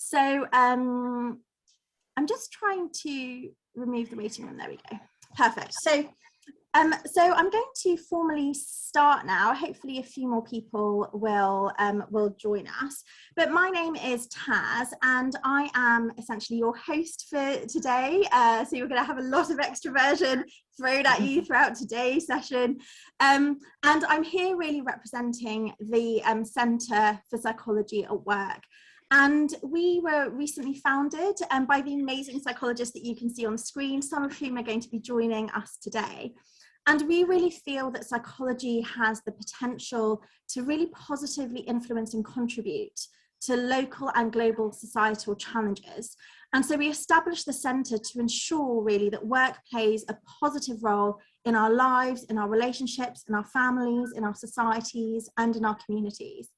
So I'm just trying to remove the waiting room. There we go. Perfect. So I'm going to formally start now. Hopefully a few more people will join us. But my name is Taz, and I am essentially your host for today. So you're going to have a lot of extroversion thrown at you throughout today's session. And I'm here really representing the Centre for Psychology at Work. And we were recently founded by the amazing psychologists that you can see on screen, some of whom are going to be joining us today. And we really feel that psychology has the potential to really positively influence and contribute to local and global societal challenges. And so we established the centre to ensure really that work plays a positive role in our lives, in our relationships, in our families, in our societies, and in our communities.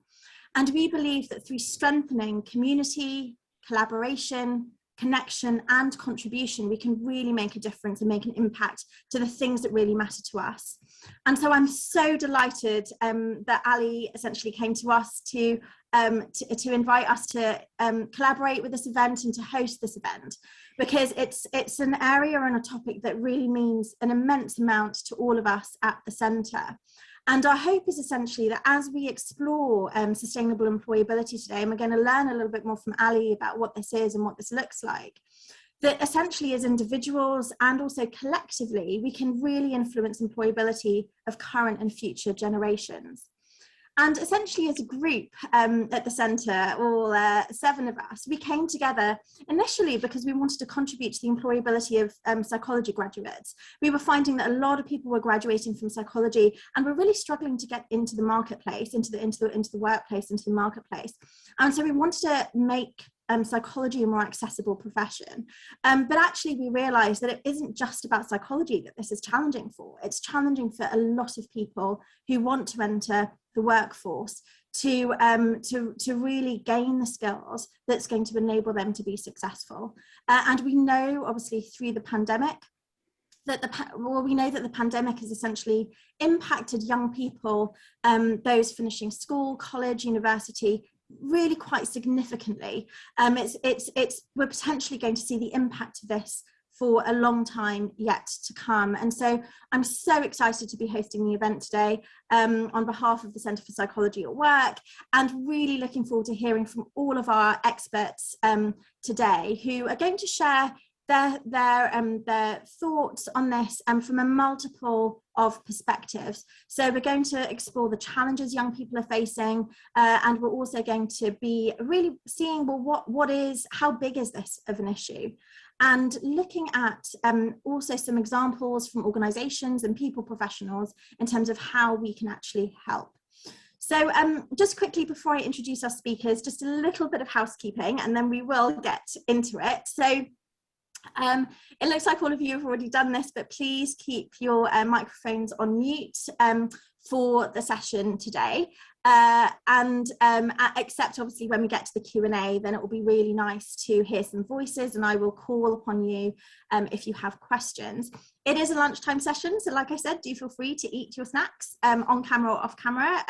And we believe that through strengthening community, collaboration, connection, and contribution, we can really make a difference and make an impact to the things that really matter to us. And so I'm so delighted that Ali essentially came to us to invite us to collaborate with this event and to host this event, because it's an area and a topic that really means an immense amount to all of us at the centre. And our hope is essentially that as we explore sustainable employability today, and we're going to learn a little bit more from Ali about what this is and what this looks like, that essentially as individuals and also collectively, we can really influence employability of current and future generations. And essentially as a group at the centre, all 7 of us, we came together initially because we wanted to contribute to the employability of psychology graduates. We were finding that a lot of people were graduating from psychology and were really struggling to get into the marketplace, into the workplace, into the marketplace. And so we wanted to make psychology a more accessible profession. But actually we realised that it isn't just about psychology that this is challenging for. It's challenging for a lot of people who want to enter the workforce to really gain the skills that's going to enable them to be successful. And we know obviously through the pandemic that the pandemic has essentially impacted young people, those finishing school, college, university, really quite significantly. We're potentially going to see the impact of this for a long time yet to come. And so I'm so excited to be hosting the event today on behalf of the Centre for Psychology at Work, and really looking forward to hearing from all of our experts today who are going to share their thoughts on this from a multiple of perspectives. So we're going to explore the challenges young people are facing, and we're also going to be really seeing, well, how big is this of an issue? And looking at also some examples from organisations and people professionals in terms of how we can actually help. So just quickly before I introduce our speakers, just a little bit of housekeeping and then we will get into it. So it looks like all of you have already done this, but please keep your microphones on mute for the session today. Except obviously when we get to the Q&A, then it will be really nice to hear some voices and I will call upon you if you have questions. It is a lunchtime session, so like I said, do feel free to eat your snacks on camera or off camera.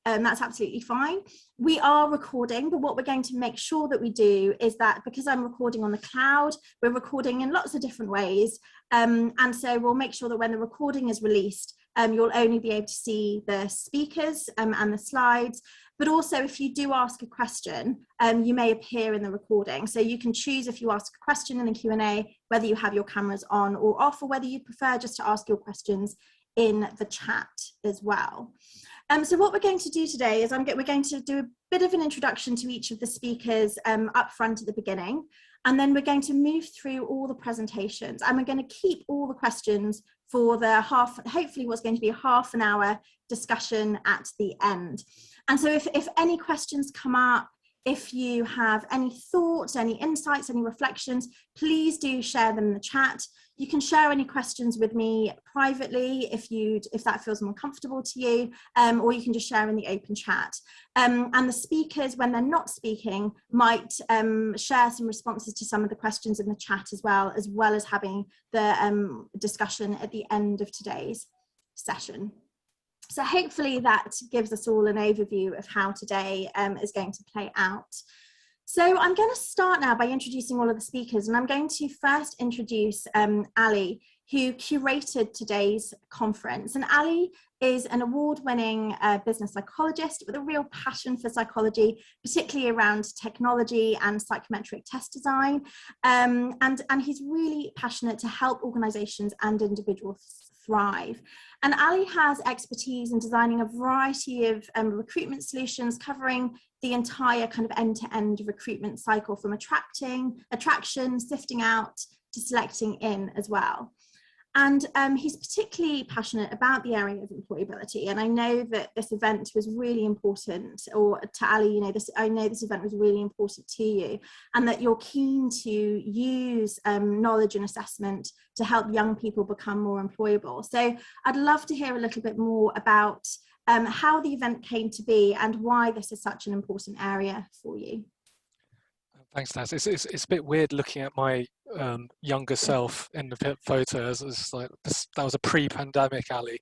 That's absolutely fine. We are recording, but what we're going to make sure that we do is that because I'm recording on the cloud, we're recording in lots of different ways. And so we'll make sure that when the recording is released, you'll only be able to see the speakers and the slides. But also if you do ask a question, you may appear in the recording. So you can choose if you ask a question in the Q&A, whether you have your cameras on or off, or whether you prefer just to ask your questions in the chat as well. So what we're going to do today is we're going to do a bit of an introduction to each of the speakers up front at the beginning, and then we're going to move through all the presentations, and we're going to keep all the questions for the hopefully what's going to be a half an hour discussion at the end. And so if any questions come up, if you have any thoughts, any insights, any reflections, please do share them in the chat. You can share any questions with me privately if that feels more comfortable to you, or you can just share in the open chat. And the speakers, when they're not speaking, might share some responses to some of the questions in the chat as well as having the discussion at the end of today's session. So hopefully that gives us all an overview of how today is going to play out. So I'm going to start now by introducing all of the speakers, and I'm going to first introduce Ali, who curated today's conference. And Ali is an award-winning business psychologist with a real passion for psychology, particularly around technology and psychometric test design. And he's really passionate to help organizations and individuals thrive. And Ali has expertise in designing a variety of recruitment solutions covering the entire kind of end-to-end recruitment cycle, from attraction, sifting out to selecting in as well. And he's particularly passionate about the area of employability. And I know that this event was really important, or to Ali, you know, I know this event was really important to you, and that you're keen to use knowledge and assessment to help young people become more employable. So I'd love to hear a little bit more about how the event came to be and why this is such an important area for you. Thanks, Naz. It's a bit weird looking at my younger self in the photo. It's like that was a pre-pandemic Ali,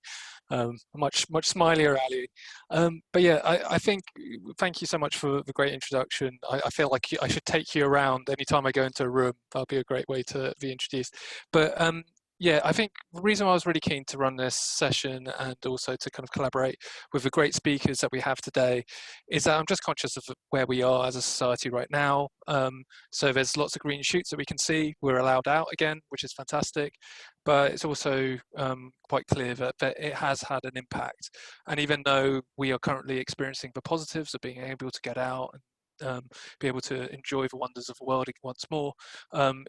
much smilier Ali. But yeah, I think, thank you so much for the great introduction. I feel like I should take you around anytime I go into a room. That'll be a great way to be introduced. But yeah, I think the reason I was really keen to run this session and also to kind of collaborate with the great speakers that we have today is that I'm just conscious of where we are as a society right now. So there's lots of green shoots that we can see. We're allowed out again, which is fantastic. But it's also quite clear that it has had an impact. And even though we are currently experiencing the positives of being able to get out and be able to enjoy the wonders of the world once more,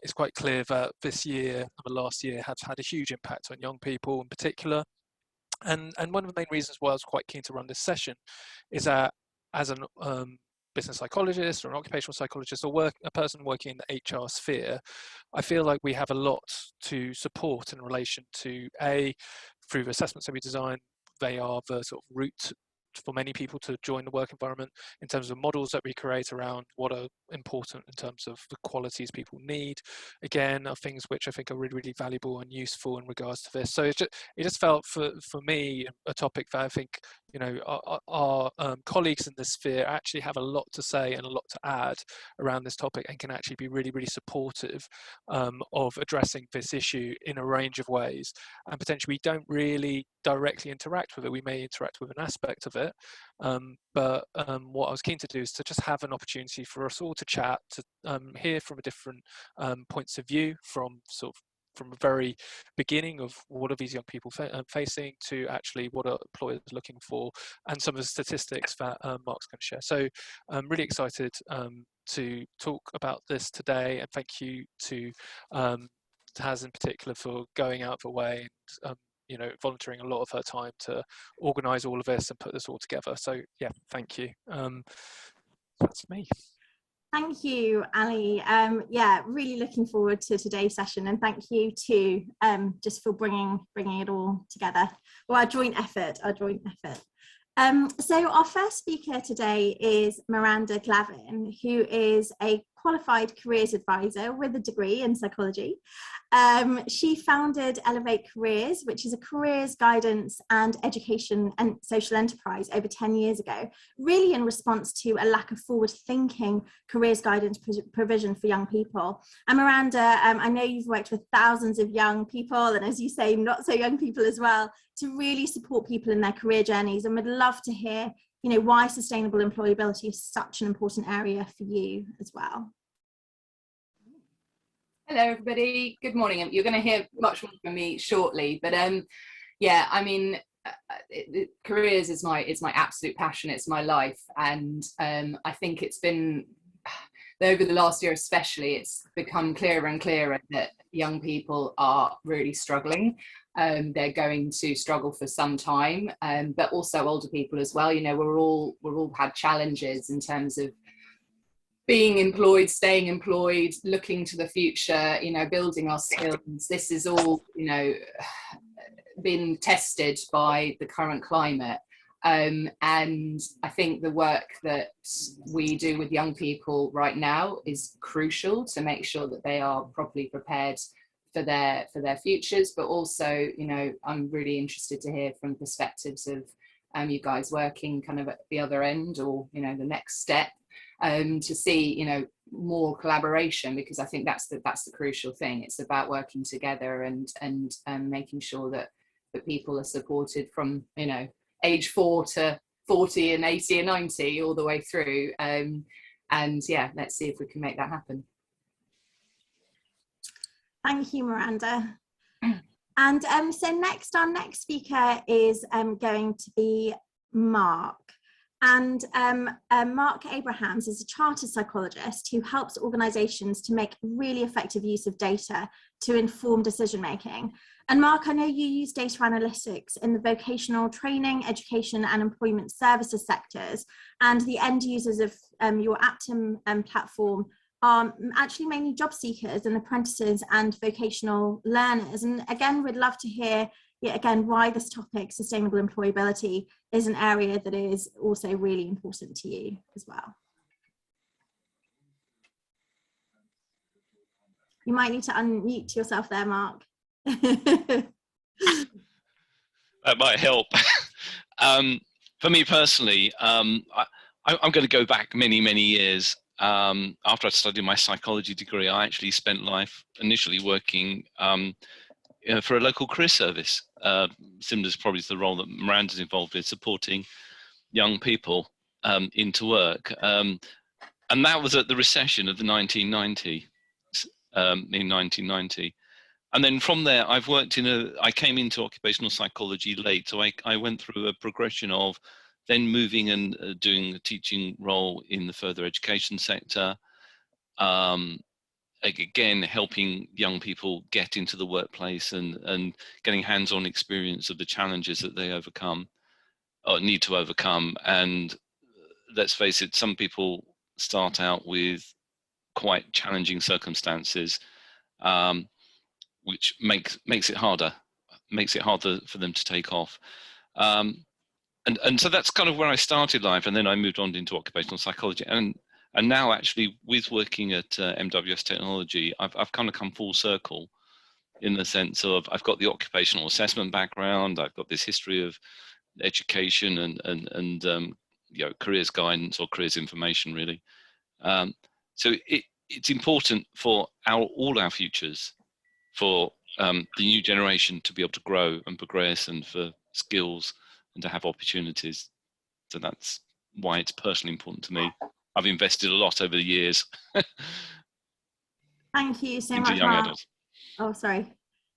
it's quite clear that this year and the last year has had a huge impact on young people in particular. And one of the main reasons why I was quite keen to run this session is that as a business psychologist or an occupational psychologist or a person working in the HR sphere, I feel like we have a lot to support in relation to through the assessments that we design. They are the sort of route for many people to join the work environment, in terms of models that we create around what are important in terms of the qualities people need, again, are things which I think are really, really valuable and useful in regards to this. So it just felt for me a topic that I think, you know, our colleagues in this sphere actually have a lot to say and a lot to add around this topic, and can actually be really, really supportive of addressing this issue in a range of ways. And potentially we don't really directly interact with it. We may interact with an aspect of it, but what I was keen to do is to just have an opportunity for us all to chat, to hear from a different points of view, from the very beginning of what are these young people facing, to actually what are employers looking for, and some of the statistics that Mark's going to share. So I'm really excited to talk about this today, and thank you to Taz in particular for going out of the way and you know, volunteering a lot of her time to organise all of this and put this all together. So yeah, thank you. That's me. Thank you, Ali. Yeah, really looking forward to today's session, and thank you too, just for bringing it all together. Well, our joint effort. So our first speaker today is Miranda Glavin, who is a qualified careers advisor with a degree in psychology. She founded Elevate Careers, which is a careers guidance and education and social enterprise over 10 years ago, really in response to a lack of forward-thinking careers guidance provision for young people. And Miranda, I know you've worked with thousands of young people, and as you say, not so young people as well, to really support people in their career journeys, and would love to hear, you know, why sustainable employability is such an important area for you as well. Hello everybody, good morning. You're going to hear much more from me shortly, but yeah, I mean, careers is my absolute passion, it's my life, and I think it's been, over the last year especially, it's become clearer and clearer that young people are really struggling. They're going to struggle for some time, but also older people as well. You know, we're all had challenges in terms of being employed, staying employed, looking to the future, you know, building our skills. This is all, you know, been tested by the current climate. And I think the work that we do with young people right now is crucial to make sure that they are properly prepared for their futures. But also, you know, I'm really interested to hear from perspectives of you guys working kind of at the other end, or, you know, the next step. to see, you know, more collaboration, because I think that's the crucial thing. It's about working together and making sure that people are supported from, you know, age 4 to 40 and 80 and 90 all the way through. And yeah, let's see if we can make that happen. Thank you, Miranda. And so next, our next speaker is going to be Mark. And Mark Abrahams is a chartered psychologist who helps organisations to make really effective use of data to inform decision making. And Mark, I know you use data analytics in the vocational training, education and employment services sectors, and the end users of your Aptim platform are actually mainly job seekers and apprentices and vocational learners. And again, we'd love to hear yet again why this topic, sustainable employability, is an area that is also really important to you as well. You might need to unmute yourself there, Mark. That might help. For me personally, I'm going to go back many, many years. After I studied my psychology degree, I actually spent life initially working for a local career service, similar to probably the role that Miranda's involved in, supporting young people into work. And that was at the recession of the 1990s, in 1990. And then from there, I've worked I came into occupational psychology late, so I went through a progression of then moving and doing a teaching role in the further education sector, again, helping young people get into the workplace and getting hands-on experience of the challenges that they overcome or need to overcome. And let's face it, some people start out with quite challenging circumstances, which makes it harder for them to take off. And so that's kind of where I started life, and then I moved on into occupational psychology, and now actually with working at MWS Technology, I've kind of come full circle in the sense of I've got the occupational assessment background, I've got this history of education and you know, careers guidance or careers information really. So it's important for all our futures, for the new generation to be able to grow and progress, and for skills and to have opportunities. So that's why it's personally important to me. I've invested a lot over the years. Thank you so into much, young Mark. adults. Oh, sorry.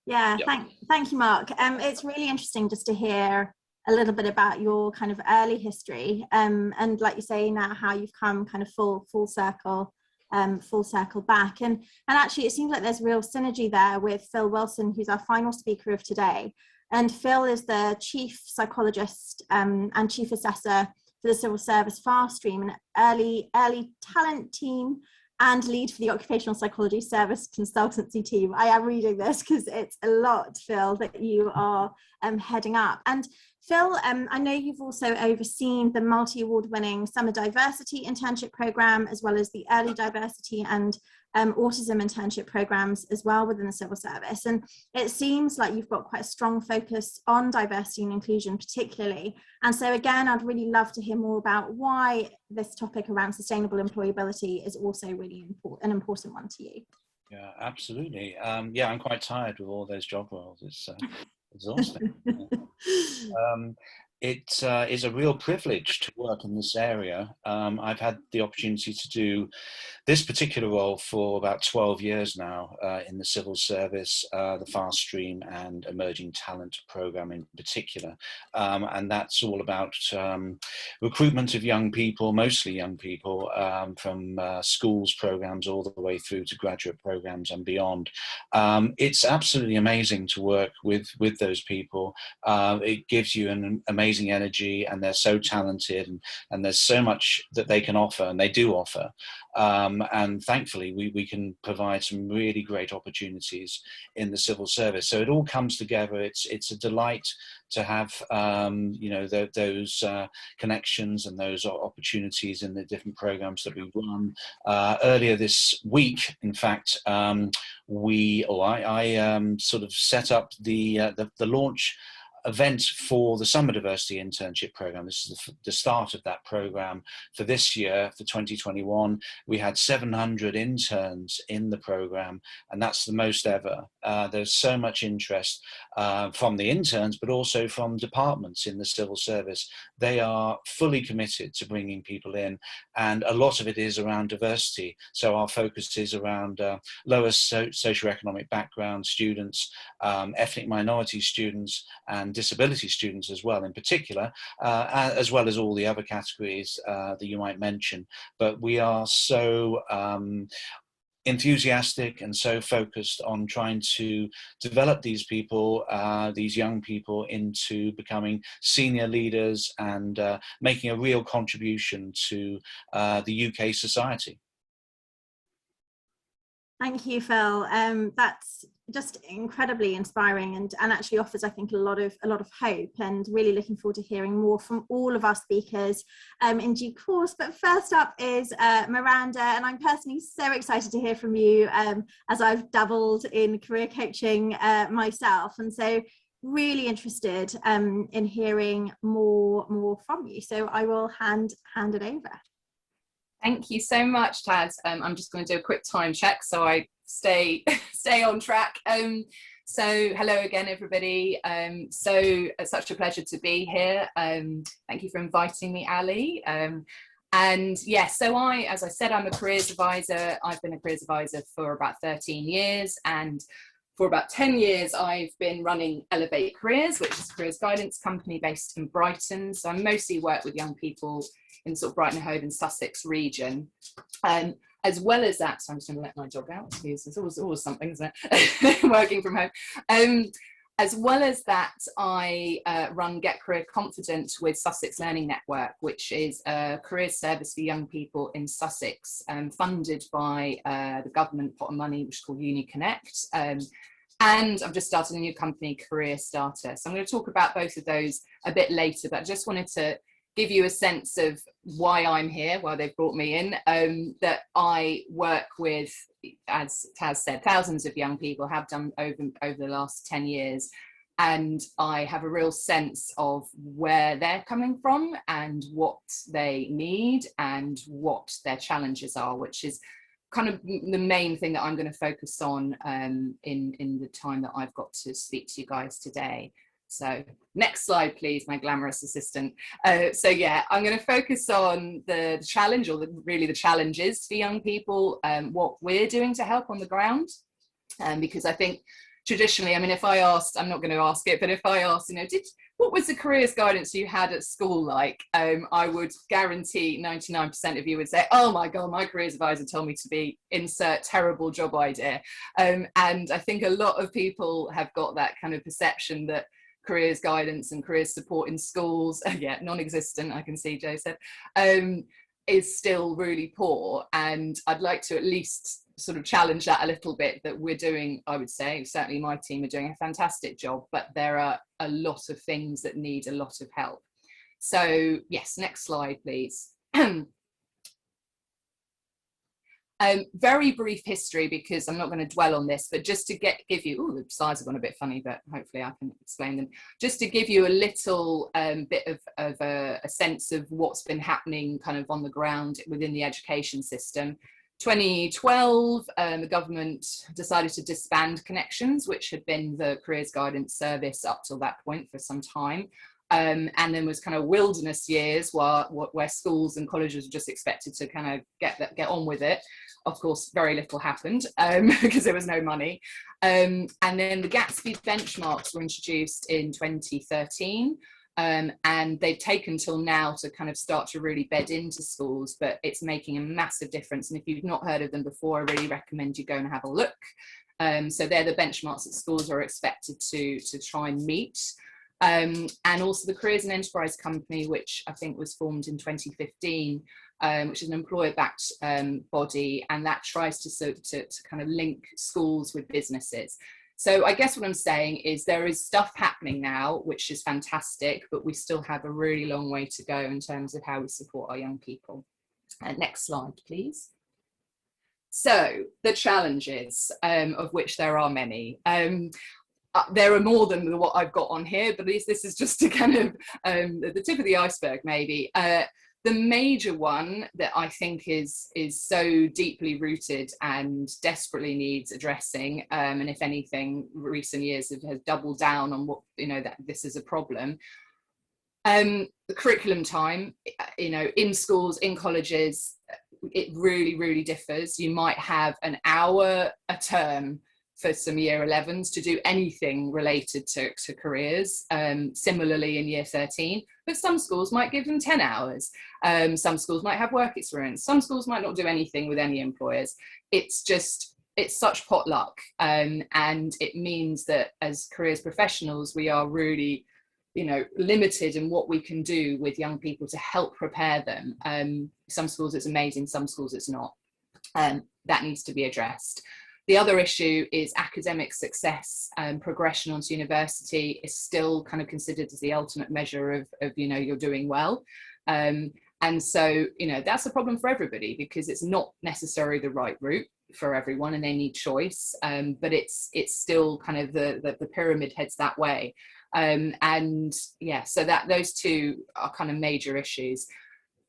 Yeah, Yep. Thank you, Mark. It's really interesting just to hear a little bit about your kind of early history, and like you say now, how you've come kind of full circle back. And actually, it seems like there's real synergy there with Phil Wilson, who's our final speaker of today. And Phil is the chief psychologist and chief assessor for the civil service fast stream, an early talent team, and lead for the occupational psychology service consultancy team. I am reading this because it's a lot, Phil, that you are heading up. And Phil, I know you've also overseen the multi-award winning Summer Diversity Internship Programme, as well as the Early Diversity and Autism Internship Programmes as well within the civil service. And it seems like you've got quite a strong focus on diversity and inclusion particularly. And so again, I'd really love to hear more about why this topic around sustainable employability is also really an important one to you. Yeah, absolutely. Yeah, I'm quite tired with all those job roles. It's exhausting. It is a real privilege to work in this area. I've had the opportunity to do this particular role for about 12 years now in the civil service, the fast stream and emerging talent program in particular. And that's all about recruitment of young people, mostly young people, from schools programs all the way through to graduate programs and beyond. It's absolutely amazing to work with those people. It gives you an amazing energy, and they're so talented, and there's so much that they can offer, and they do offer. And thankfully, we can provide some really great opportunities in the civil service. So it all comes together. It's a delight to have you know, those connections and those opportunities in the different programs that we run. Earlier this week, in fact, I sort of set up the launch event for the Summer Diversity Internship Programme. This is the start of that programme for this year, for 2021. We had 700 interns in the programme, and that's the most ever. There's so much interest from the interns, but also from departments in the civil service. They are fully committed to bringing people in, and a lot of it is around diversity. So our focus is around lower socioeconomic background students, ethnic minority students, and disability students as well, in particular, as well as all the other categories that you might mention. But we are so enthusiastic and so focused on trying to develop these people, these young people, into becoming senior leaders and making a real contribution to the UK society. Thank you, Phil. That's just incredibly inspiring, and actually offers, I think, a lot of hope, and really looking forward to hearing more from all of our speakers in due course. But first up is Miranda, and I'm personally so excited to hear from you, as I've dabbled in career coaching myself, and so really interested in hearing more from you. So I will hand it over. Thank you so much, Taz. I'm just going to do a quick time check so I stay on track. So hello again, everybody. So it's such a pleasure to be here. Thank you for inviting me, Ali. And yes, so as I said, I'm a careers advisor. I've been a careers advisor for about 13 years, and for about 10 years, I've been running Elevate Careers, which is a careers guidance company based in Brighton. So I mostly work with young people in sort of Brighton, Hove and Sussex region. As well as that, so I'm just going to let my dog out, because there's always something, isn't it? Working from home. As well as that, I run Get Career Confident with Sussex Learning Network, which is a career service for young people in Sussex, funded by the government pot of money, which is called Uni Connect. And I've just started a new company, Career Starter. So I'm going to talk about both of those a bit later, but I just wanted to give you a sense of why I'm here, why they've brought me in, that I work with, as Taz said, thousands of young people, have done over the last 10 years. And I have a real sense of where they're coming from and what they need and what their challenges are, which is kind of the main thing that I'm going to focus on in the time that I've got to speak to you guys today. So next slide, please, my glamorous assistant. So yeah, I'm going to focus on the challenge, or really the challenges for young people, what we're doing to help on the ground. Because I think traditionally, I mean, if I asked, I'm not going to ask it, but if I asked, you know, what was the careers guidance you had at school like? I would guarantee 99% of you would say, oh my God, my careers advisor told me to insert terrible job idea. And I think a lot of people have got that kind of perception that careers guidance and careers support in schools, yeah, non-existent, I can see Joe said, is still really poor. And I'd like to at least sort of challenge that a little bit, that we're doing, I would say, certainly my team are doing a fantastic job, but there are a lot of things that need a lot of help. So yes, next slide, please. Very brief history, because I'm not going to dwell on this, but just to give you, the slides have gone a bit funny, but hopefully I can explain them. Just to give you a little bit of a sense of what's been happening kind of on the ground within the education system. 2012, the government decided to disband Connections, which had been the careers guidance service up till that point for some time. And then was kind of wilderness years where schools and colleges were just expected to kind of get on with it. Of course, very little happened because there was no money. And then the Gatsby benchmarks were introduced in 2013. And they've taken till now to kind of start to really bed into schools, but it's making a massive difference. And if you've not heard of them before, I really recommend you go and have a look. So they're the benchmarks that schools are expected to try and meet. And also the Careers and Enterprise Company, which I think was formed in 2015, which is an employer-backed body, and that tries to kind of link schools with businesses. So I guess what I'm saying is there is stuff happening now, which is fantastic, but we still have a really long way to go in terms of how we support our young people. Next slide, please. So the challenges, of which there are many. there are more than what I've got on here, but this is just to kind of the tip of the iceberg, maybe. The major one that I think is so deeply rooted and desperately needs addressing, and if anything, recent years has doubled down on what, you know, that this is a problem. The curriculum time, you know, in schools, in colleges, it really differs. You might have an hour a term for some year 11s to do anything related to careers, similarly in year 13, but some schools might give them 10 hours. Some schools might have work experience. Some schools might not do anything with any employers. It's such potluck, and it means that as careers professionals, we are really, you know, limited in what we can do with young people to help prepare them. Some schools it's amazing, some schools it's not. That needs to be addressed. The other issue is academic success. Progression onto university is still kind of considered as the ultimate measure of you know, you're doing well. And so, you know, that's a problem for everybody, because it's not necessarily the right route for everyone and they need choice. But it's still kind of the pyramid heads that way. And yeah, so that those two are kind of major issues.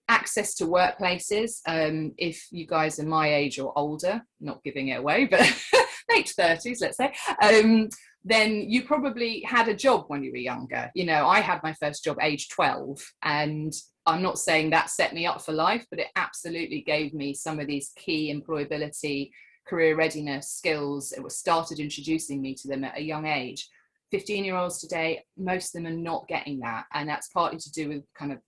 Access to workplaces, if you guys are my age or older, not giving it away, but late 30s, let's say, then you probably had a job when you were younger. You know, I had my first job age 12, and I'm not saying that set me up for life, but it absolutely gave me some of these key employability, career readiness skills. It was started introducing me to them at a young age. 15-year-olds today, most of them are not getting that, and that's partly to do with kind of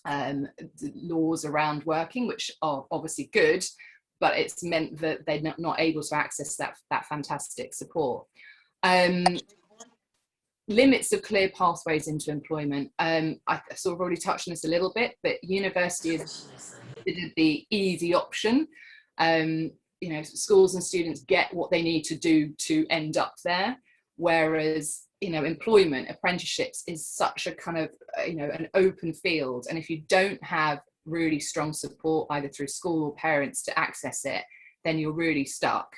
the laws around working, which are obviously good, but it's meant that they're not able to access that fantastic support. Limits of clear pathways into employment. I sort of already touched on this a little bit, but university is the easy option. You know, schools and students get what they need to do to end up there, whereas, you know, employment, apprenticeships is such a kind of, you know, an open field. And if you don't have really strong support, either through school or parents, to access it, then you're really stuck.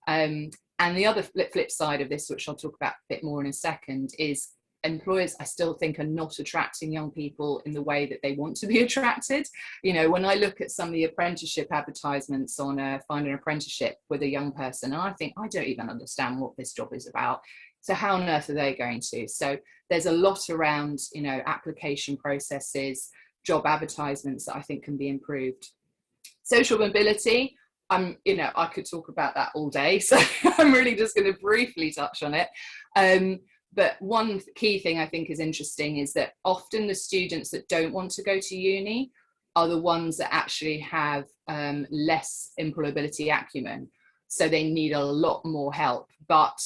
And the other flip side of this, which I'll talk about a bit more in a second, is employers, I still think, are not attracting young people in the way that they want to be attracted. You know, when I look at some of the apprenticeship advertisements on Find an Apprenticeship with a young person, and I think, I don't even understand what this job is about. So how on earth are they going to? So there's a lot around, you know, application processes, job advertisements that I think can be improved. Social mobility, you know, I could talk about that all day, so I'm really just going to briefly touch on it. But one key thing I think is interesting is that often the students that don't want to go to uni are the ones that actually have less employability acumen. So they need a lot more help, but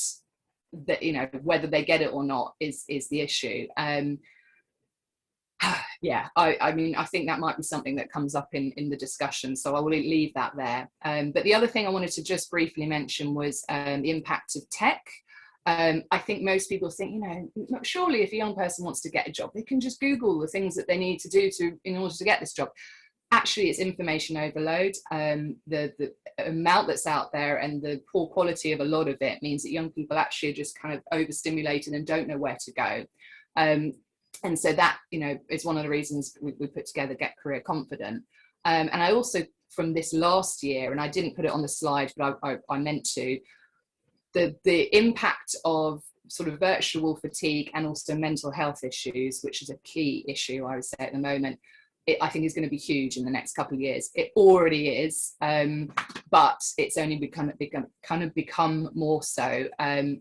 that, you know, whether they get it or not is the issue. Yeah, I mean, I think that might be something that comes up in the discussion, so I will leave that there. But the other thing I wanted to just briefly mention was the impact of tech. I think most people think, you know, surely if a young person wants to get a job, they can just Google the things that they need to do in order to get this job. Actually, it's information overload. The amount that's out there and the poor quality of a lot of it means that young people actually are just kind of overstimulated and don't know where to go. And so that, you know, is one of the reasons we put together Get Career Confident. And I also, from this last year, and I didn't put it on the slide, but I meant to, the impact of sort of virtual fatigue and also mental health issues, which is a key issue, I would say, at the moment, I think is going to be huge in the next couple of years. It already is, but it's only become more so.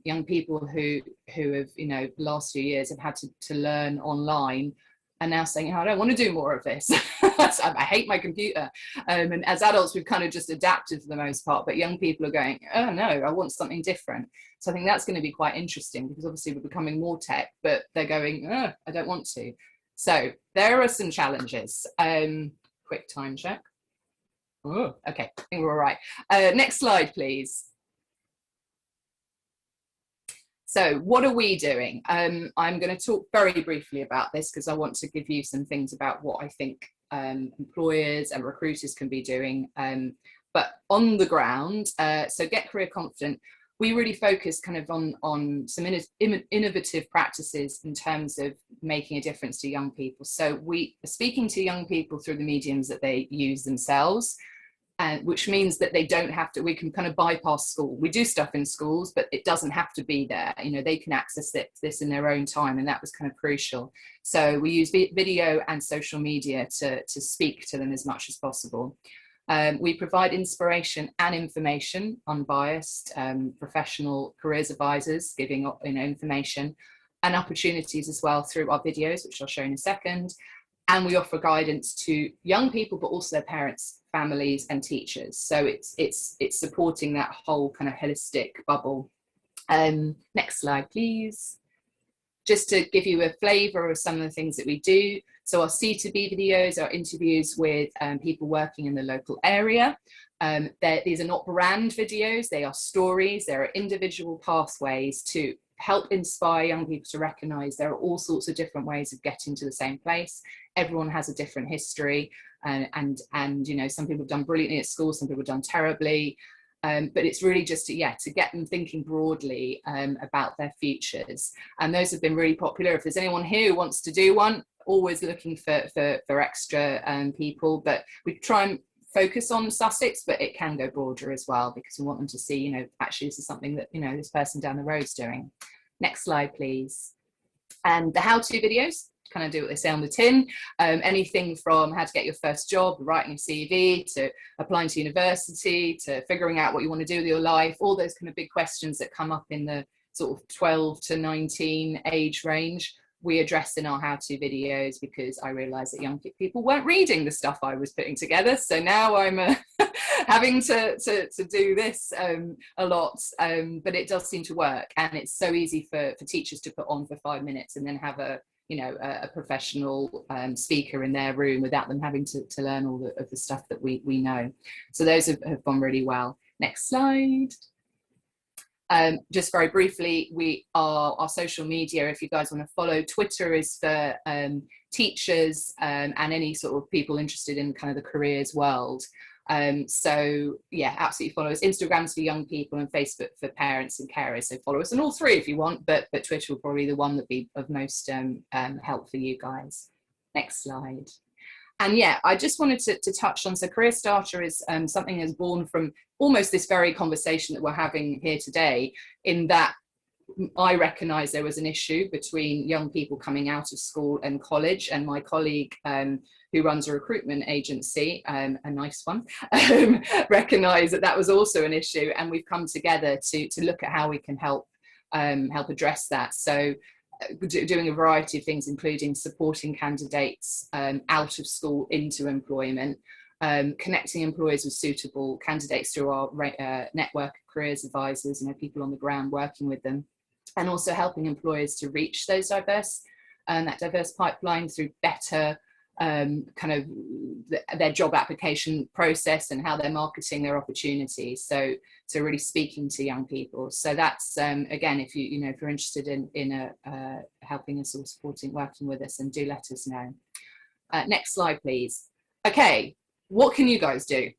Young people who have, you know, last few years have had to learn online are now saying, oh, I don't want to do more of this. I hate my computer. And as adults, we've kind of just adapted for the most part, but young people are going, oh no, I want something different. So I think that's going to be quite interesting, because obviously we're becoming more tech, but they're going, oh, I don't want to. So there are some challenges. Quick time check. Oh, okay, I think we're all right. Next slide, please. So what are we doing? I'm going to talk very briefly about this because I want to give you some things about what I think employers and recruiters can be doing. But on the ground, so Get Career Confident, we really focus kind of on some innovative practices in terms of making a difference to young people. So we are speaking to young people through the mediums that they use themselves, which means that they don't have to, we can kind of bypass school. We do stuff in schools, but it doesn't have to be there. You know, they can access this in their own time, and that was kind of crucial. So we use video and social media to speak to them as much as possible. We provide inspiration and information, unbiased, professional careers advisors giving information and opportunities as well through our videos, which I'll show in a second. And we offer guidance to young people, but also their parents, families, and teachers. So it's supporting that whole kind of holistic bubble. Next slide, please. Just to give you a flavour of some of the things that we do. So our C2B videos are interviews with people working in the local area. These are not brand videos, they are stories. There are individual pathways to help inspire young people to recognise there are all sorts of different ways of getting to the same place. Everyone has a different history, and you know, some people have done brilliantly at school, some people have done terribly. But it's really just to get them thinking broadly about their futures. And those have been really popular. If there's anyone here who wants to do one, always looking for extra people. But we try and focus on Sussex, but it can go broader as well, because we want them to see, you know, actually this is something that, you know, this person down the road's doing. Next slide, please. And the how-to videos kind of do what they say on the tin. Anything from how to get your first job, writing a CV, to applying to university, to figuring out what you want to do with your life, all those kind of big questions that come up in the sort of 12 to 19 age range, we address in our how-to videos, because I realized that young people weren't reading the stuff I was putting together. So now I'm having to do this a lot, but it does seem to work, and it's so easy for teachers to put on for 5 minutes and then have a professional speaker in their room without them having to learn all of the stuff that we know. So those have gone really well. Next slide. Just very briefly, our social media, if you guys want to follow, Twitter is for teachers and any sort of people interested in kind of the careers world. So yeah, absolutely follow us. Instagram's for young people, and Facebook for parents and carers. So follow us on all three if you want, but Twitter will probably be the one that be of most help for you guys. Next slide. And yeah, I just wanted to touch on, so Career Starter is something that's born from almost this very conversation that we're having here today, in that I recognise there was an issue between young people coming out of school and college, and my colleague who runs a recruitment agency, a nice one, recognised that was also an issue, and we've come together to look at how we can help address that. So doing a variety of things, including supporting candidates out of school into employment, connecting employers with suitable candidates through our network of careers advisors, people on the ground working with them, and also helping employers to reach those that diverse pipeline through better kind of their job application process and how they're marketing their opportunities. So really speaking to young people. So that's again, if if you're interested in helping us or supporting, working with us, and do let us know. Next slide, please. Okay, what can you guys do?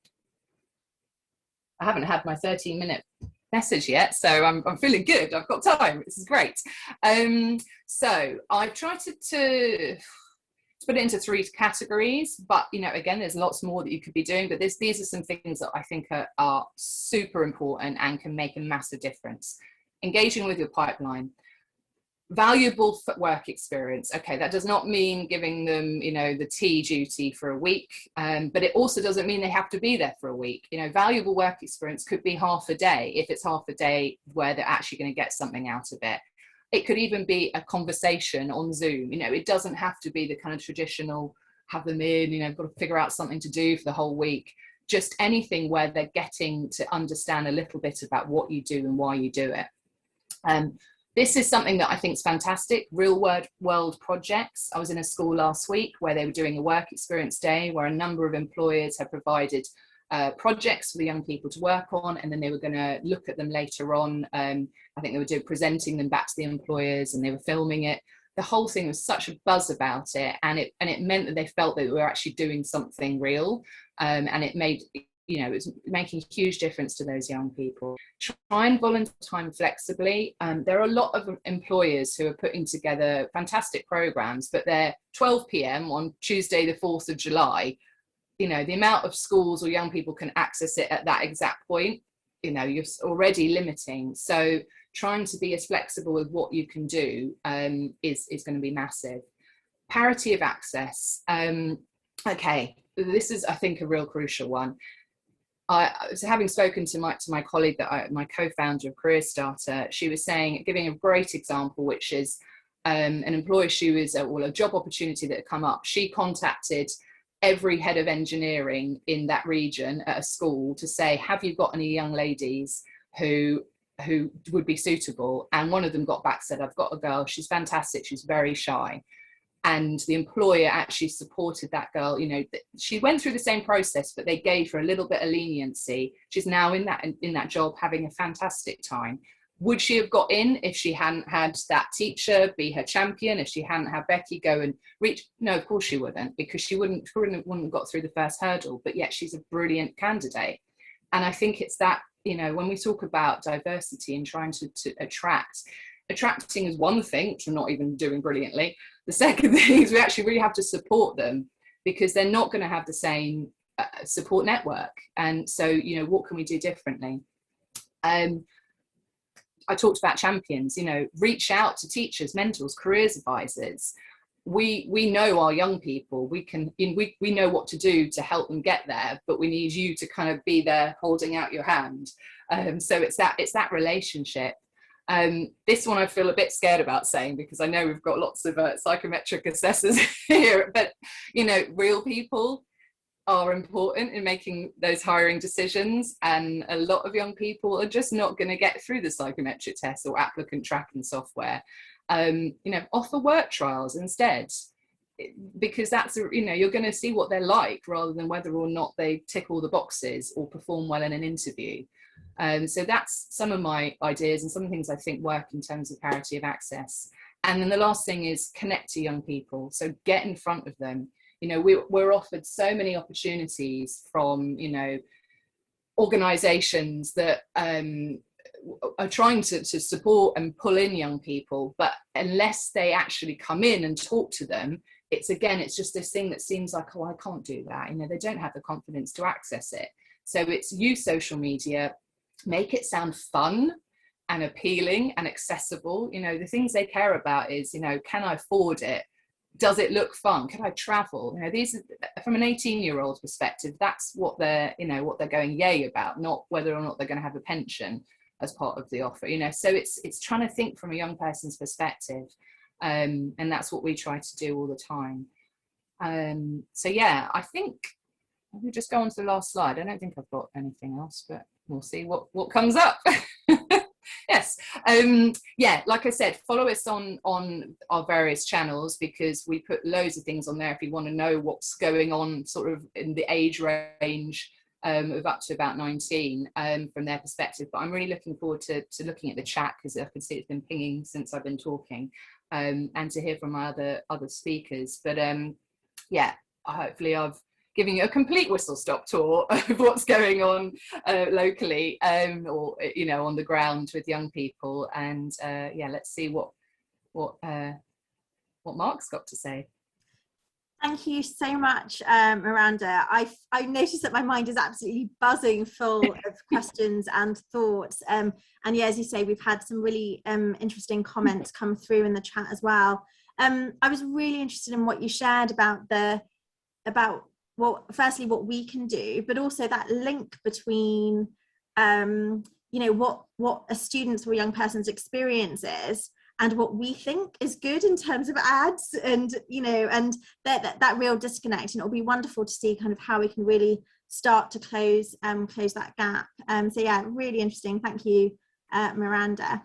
I haven't had my 13-minute message yet, so I'm feeling good. I've got time. This is great. So I've tried to put it into 3 categories, but again, there's lots more that you could be doing, but these are some things that I think are super important and can make a massive difference. Engaging with your pipeline. Valuable work experience. Okay, that does not mean giving them the tea duty for a week, but it also doesn't mean they have to be there for a week. Valuable work experience could be half a day, if it's half a day where they're actually going to get something out of it. It could even be a conversation on Zoom. It doesn't have to be the kind of traditional have them in, got to figure out something to do for the whole week. Just anything where they're getting to understand a little bit about what you do and why you do it. This is something that I think is fantastic, real world projects. I was in a school last week where they were doing a work experience day where a number of employers had provided projects for the young people to work on, and then they were going to look at them later on. I think they were presenting them back to the employers, and they were filming it. The whole thing was such a buzz about it, and it meant that they felt that we were actually doing something real, and it made you know, it's making a huge difference to those young people. Try and volunteer time flexibly. There are a lot of employers who are putting together fantastic programs, but they're 12 p.m. on Tuesday, the 4th of July. You know, the amount of schools or young people can access it at that exact point, you know, you're already limiting. So trying to be as flexible with what you can do is going to be massive. Parity of access. Okay, this is, I think, a real crucial one. So having spoken to my colleague, my co-founder of Career Starter, she was saying, giving a great example, which is an employer, she was, well, a job opportunity that had come up. She contacted every head of engineering in that region at a school to say, have you got any young ladies who would be suitable? And one of them got back, said, I've got a girl, she's fantastic, she's very shy. And the employer actually supported that girl. You know, she went through the same process, but they gave her a little bit of leniency. She's now in that job, having a fantastic time. Would she have got in if she hadn't had that teacher be her champion? If she hadn't had Becky go and reach? No, of course she wouldn't, because she wouldn't have got through the first hurdle. But yet she's a brilliant candidate. And I think it's that, you know, when we talk about diversity and trying to attracting is one thing, which we're not even doing brilliantly. The second thing is we actually really have to support them, because they're not going to have the same support network. And so, you know, what can we do differently? I talked about champions, you know, reach out to teachers, mentors, careers advisors. We know our young people, we know what to do to help them get there, but we need you to kind of be there holding out your hand. So it's that relationship. This one I feel a bit scared about saying, because I know we've got lots of psychometric assessors here, but you know, real people are important in making those hiring decisions, and a lot of young people are just not going to get through the psychometric test or applicant tracking software. You know, offer work trials instead, because that's, you know, you're going to see what they're like rather than whether or not they tick all the boxes or perform well in an interview. So that's some of my ideas and some of the things I think work in terms of parity of access. And then the last thing is connect to young people. So get in front of them. You know, we're offered so many opportunities from, you know, organizations that are trying to support and pull in young people, but unless they actually come in and talk to them, it's just this thing that seems like, oh, I can't do that. You know, they don't have the confidence to access it. So it's use social media, make it sound fun and appealing and accessible. You know, the things they care about is, you know, can I afford it? Does it look fun? Can I travel? You know, these are, from an 18-year-old perspective, that's what they're, you know, what they're going yay about, not whether or not they're going to have a pension as part of the offer. You know, so it's trying to think from a young person's perspective, and that's what we try to do all the time. So yeah, I think we'll just go on to the last slide. I don't think I've got anything else, but we'll see what comes up. Yes. Yeah, like I said, follow us on our various channels, because we put loads of things on there if you want to know what's going on sort of in the age range of up to about 19 from their perspective. But I'm really looking forward to looking at the chat, because I can see it's been pinging since I've been talking, and to hear from my other speakers. But yeah, hopefully I've giving you a complete whistle-stop tour of what's going on locally, or you know, on the ground with young people. And yeah, let's see what Mark's got to say. Thank you so much, Miranda. I noticed that my mind is absolutely buzzing full of questions and thoughts. And yeah, as you say, we've had some really interesting comments come through in the chat as well. I was really interested in what you shared about well, firstly, what we can do, but also that link between, you know, what a student's or young person's experience is and what we think is good in terms of ads, and, you know, and that real disconnect. And it'll be wonderful to see kind of how we can really start to close that gap. So yeah, really interesting. Thank you, Miranda.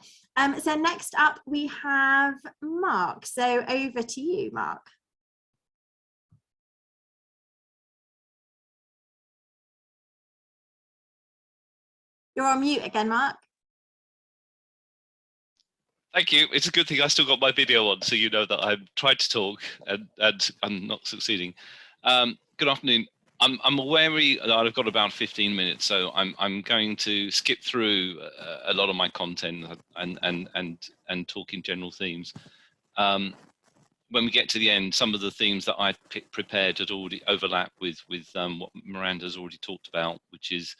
So next up we have Mark. So over to you, Mark. You're on mute again, Mark. Thank you. It's a good thing I still got my video on, so you know that I'm trying to talk and I'm not succeeding. Good afternoon. I'm aware that I've got about 15 minutes, so I'm going to skip through a lot of my content and talk in general themes. When we get to the end, some of the themes that I prepared had already overlapped with what Miranda's already talked about, which is,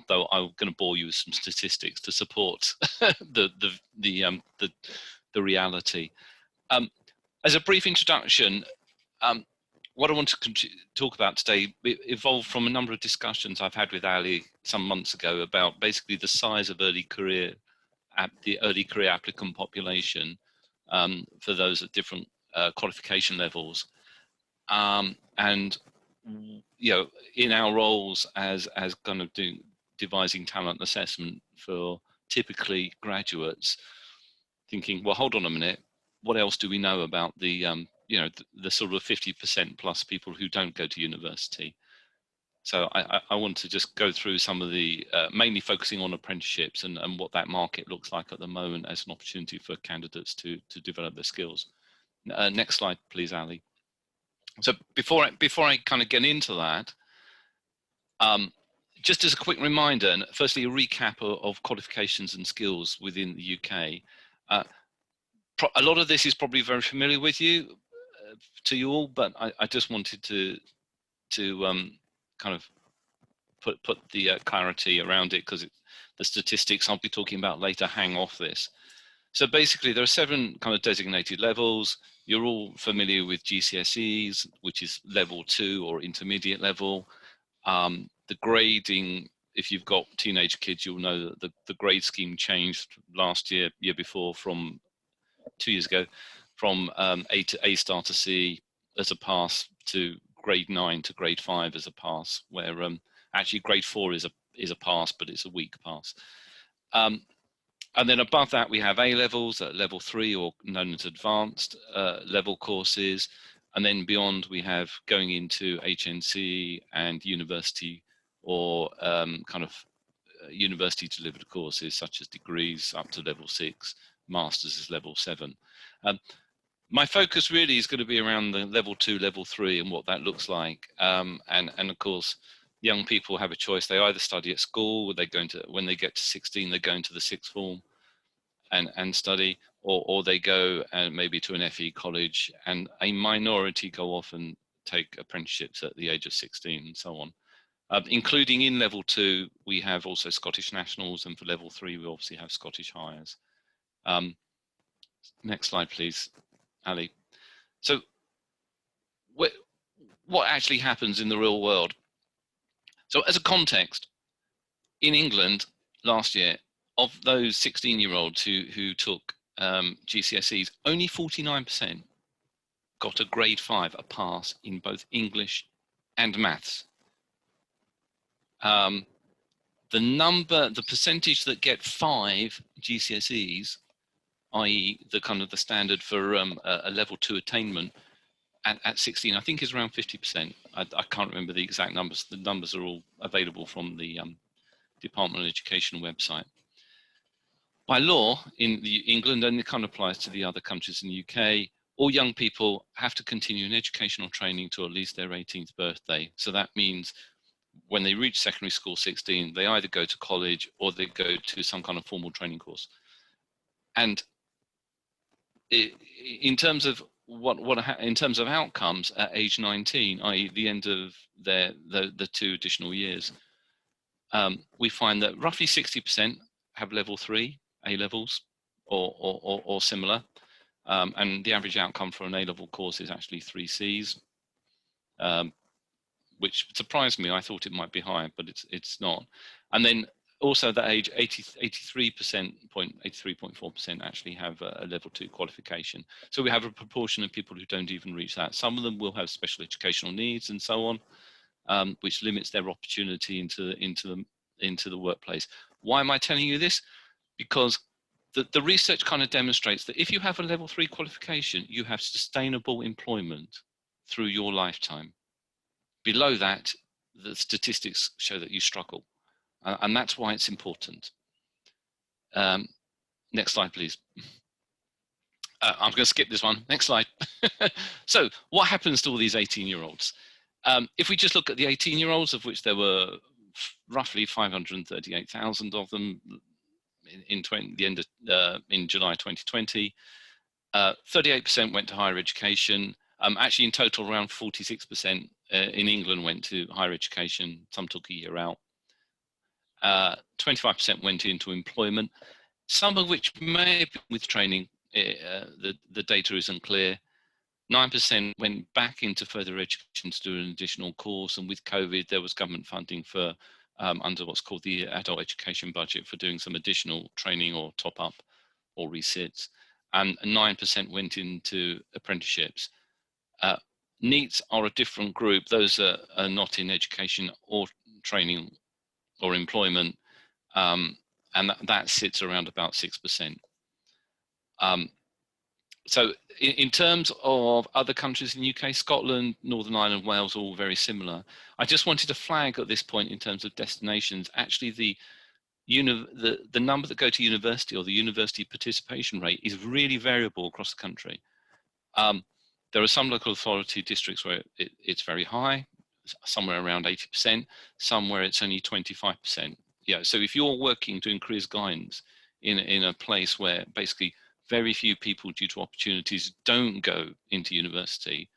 though I'm going to bore you with some statistics to support the reality. As a brief introduction, what I want to talk about today evolved from a number of discussions I've had with Ali some months ago about basically the size of the early career applicant population for those at different qualification levels, and in our roles as kind of devising talent assessment for typically graduates, thinking, well, hold on a minute, what else do we know about the the sort of 50% plus people who don't go to university? So I want to just go through some of the, mainly focusing on apprenticeships and what that market looks like at the moment as an opportunity for candidates to develop their skills. Next slide, please, Ali. So before I kind of get into that, just as a quick reminder, and firstly a recap of qualifications and skills within the UK. A lot of this is probably very familiar with you, to you all, but I just wanted to kind of put the clarity around it, because the statistics I'll be talking about later hang off this. So basically there are 7 kind of designated levels. You're all familiar with GCSEs, which is level 2 or intermediate level. The grading, if you've got teenage kids, you'll know that the grade scheme changed last year before, from 2 years ago, from A star to C as a pass, to grade 9 to grade 5 as a pass, where actually grade 4 is a pass, but it's a weak pass. And then above that we have A levels at level 3, or known as advanced level courses, and then beyond we have going into HNC and university, or kind of university delivered courses such as degrees up to level 6, masters is level 7. My focus really is going to be around the level 2, level 3, and what that looks like. And of course, young people have a choice. They either study at school, or when they get to 16, they go into the 6th form and study, or they go and maybe to an FE college, and a minority go off and take apprenticeships at the age of 16 and so on. Including in level 2, we have also Scottish Nationals, and for level 3, we obviously have Scottish Highers. Next slide, please, Ali. So what actually happens in the real world? So as a context, in England last year, of those 16-year-olds who took GCSEs, only 49% got a grade 5, a pass, in both English and maths. The percentage that get 5 GCSEs, i.e. the kind of the standard for a level 2 attainment at 16, I think is around 50%. I can't remember the exact numbers. The numbers are all available from the Department of Education website. By law in England, and it kind of applies to the other countries in the UK, all young people have to continue an educational training to at least their 18th birthday. So that means when they reach secondary school 16, they either go to college or they go to some kind of formal training course. And in terms of in terms of outcomes at age 19, i.e. the end of the 2 additional years, we find that roughly 60% have level 3 A levels or similar, and the average outcome for an A-level course is actually 3 Cs, which surprised me. I thought it might be higher, but it's not. And then also at that age, 83.4% actually have a level 2 qualification. So we have a proportion of people who don't even reach that. Some of them will have special educational needs and so on, which limits their opportunity into the workplace. Why am I telling you this? Because the research kind of demonstrates that if you have a level 3 qualification, you have sustainable employment through your lifetime. Below that, the statistics show that you struggle. And that's why it's important. Next slide, please. I'm going to skip this one. Next slide. So what happens to all these 18-year-olds? If we just look at the 18-year-olds, of which there were roughly 538,000 of them in July 2020, 38% went to higher education. Actually, in total, around 46% in England went to higher education. Some took a year out. 25% went into employment, some of which may have been with training. The data isn't clear. 9% went back into further education to do an additional course, and with COVID, there was government funding for under what's called the adult education budget for doing some additional training or top up or resits, and 9% went into apprenticeships. NEETs are a different group. Those are not in education or training or employment, and that sits around about 6%. So in terms of other countries in the UK, Scotland, Northern Ireland, Wales, all very similar. I just wanted to flag at this point in terms of destinations, actually the number that go to university or the university participation rate is really variable across the country. There are some local authority districts where it's very high, somewhere around 80%, somewhere it's only 25%. Yeah, so if you're working doing careers guidance in a place where basically very few people due to opportunities don't go into university,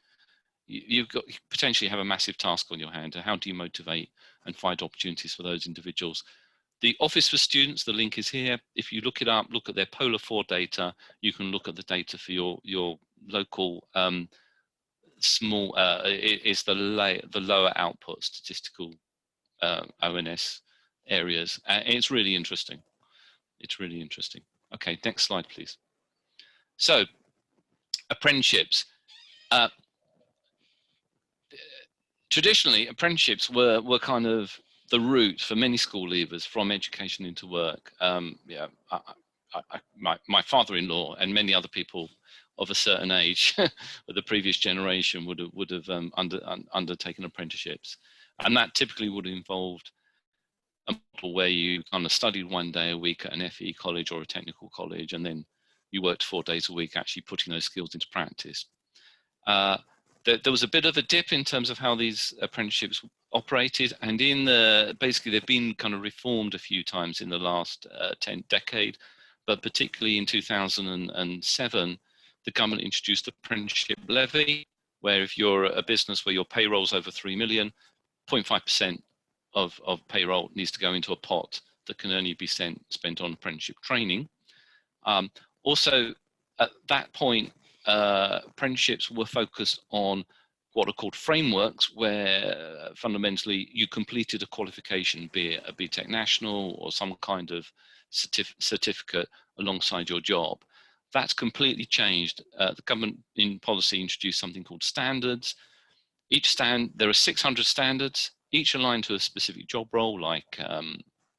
you've got potentially have a massive task on your hand. How do you motivate and find opportunities for those individuals? The Office for Students, the link is here. If you look it up, look at their Polar 4 data, you can look at the data for your local small, is the lower output statistical ONS areas. It's really interesting. It's really interesting. Okay, next slide, please. So, apprenticeships. Traditionally, apprenticeships were kind of the route for many school leavers from education into work. Yeah, my father-in-law and many other people of a certain age of the previous generation would have undertaken apprenticeships, and that typically would have involved a model where you kind of studied 1 day a week at an FE college or a technical college, and then you worked 4 days a week actually putting those skills into practice. There was a bit of a dip in terms of how these apprenticeships operated, and basically they've been kind of reformed a few times in the last decade, but particularly in 2007, the government introduced the apprenticeship levy, where if you're a business where your payroll's over 3 million, 0.5% of payroll needs to go into a pot that can only be spent on apprenticeship training. Also, at that point, apprenticeships were focused on what are called frameworks, where fundamentally you completed a qualification, be it a BTEC National or some kind of certificate alongside your job. That's completely changed. The government in policy introduced something called standards. There are 600 standards, each aligned to a specific job role, like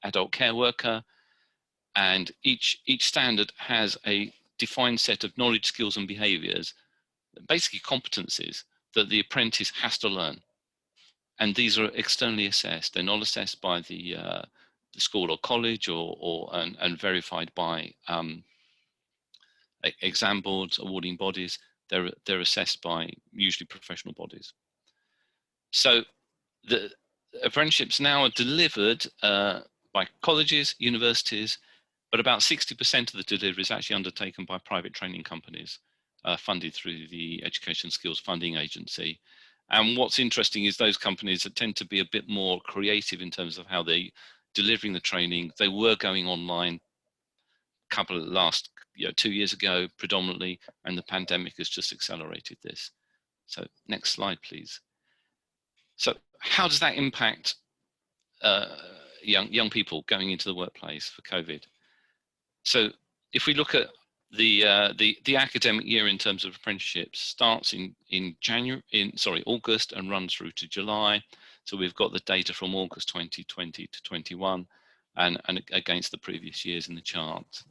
adult care worker, and each standard has a defined set of knowledge, skills and behaviours, basically competencies that the apprentice has to learn. And these are externally assessed. They're not assessed by the school or college and verified by exam boards, awarding bodies. They're assessed by usually professional bodies. So the apprenticeships now are delivered by colleges, universities, but about 60% of the delivery is actually undertaken by private training companies, funded through the Education Skills Funding Agency. And what's interesting is those companies that tend to be a bit more creative in terms of how they're delivering the training. They were going online last 2 years ago predominantly, and the pandemic has just accelerated this. So next slide, please. So how does that impact young people going into the workplace for COVID? So if we look at the academic year in terms of apprenticeships, starts in August and runs through to July. So we've got the data from August 2020 to 21 and against the previous years in the chart.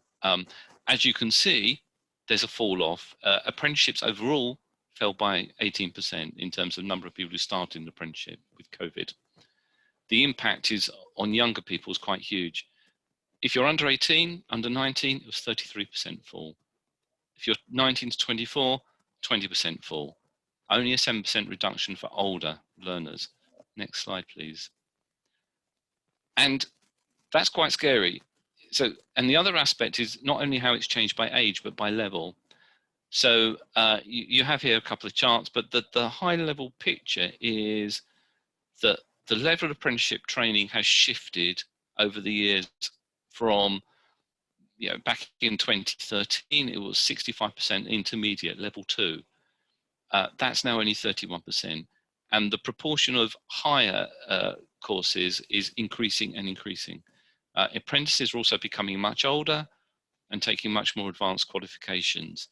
As you can see, there's a fall off. Apprenticeships overall fell by 18% in terms of number of people who started an apprenticeship with COVID. The impact is on younger people is quite huge. If you're under 18, under 19, it was 33% fall. If you're 19 to 24, 20% fall. Only a 7% reduction for older learners. Next slide, please. And that's quite scary. So, and the other aspect is not only how it's changed by age, but by level. So you have here a couple of charts, but the high level picture is that the level of apprenticeship training has shifted over the years from, you know, back in 2013, it was 65% intermediate, level 2. That's now only 31%. And the proportion of higher courses is increasing and increasing. Apprentices are also becoming much older and taking much more advanced qualifications.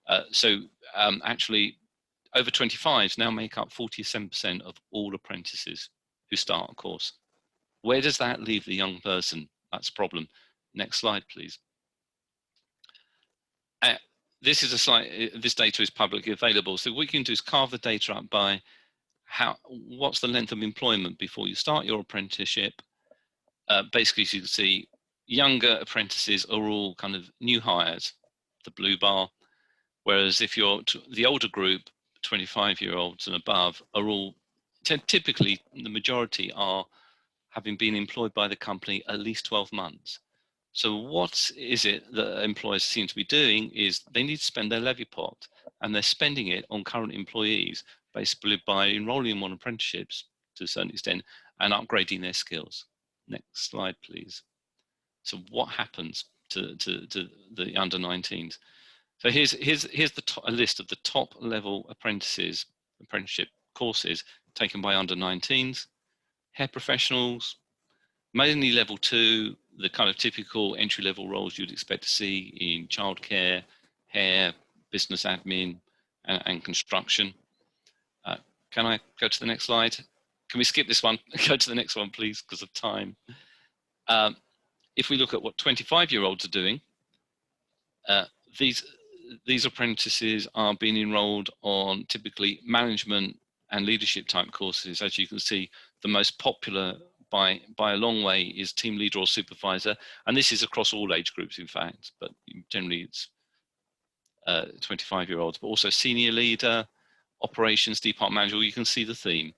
Actually, over 25s now make up 47% of all apprentices who start a course. Where does that leave the young person? That's a problem. Next slide, please. This is a slide, this data is publicly available. So what you can do is carve the data up by what's the length of employment before you start your apprenticeship. Basically, as you can see, younger apprentices are all kind of new hires, the blue bar. Whereas if you're the older group, 25-year-olds and above, are all typically, the majority are having been employed by the company at least 12 months. So what is it that employers seem to be doing is they need to spend their levy pot, and they're spending it on current employees, basically by enrolling them on apprenticeships to a certain extent and upgrading their skills. Next slide, please. So what happens to the under 19s? So here's a list of the top level apprenticeship courses taken by under 19s, hair professionals, mainly level 2, the kind of typical entry level roles you'd expect to see in childcare, hair, business admin, and construction. Can I go to the next slide? Can we skip this one? Go to the next one, please, because of time. If we look at what 25-year-olds are doing, these apprentices are being enrolled on typically management and leadership type courses. As you can see, the most popular by a long way is team leader or supervisor, and this is across all age groups, in fact, but generally it's 25-year-olds, but also senior leader, operations department manager. You can see the theme.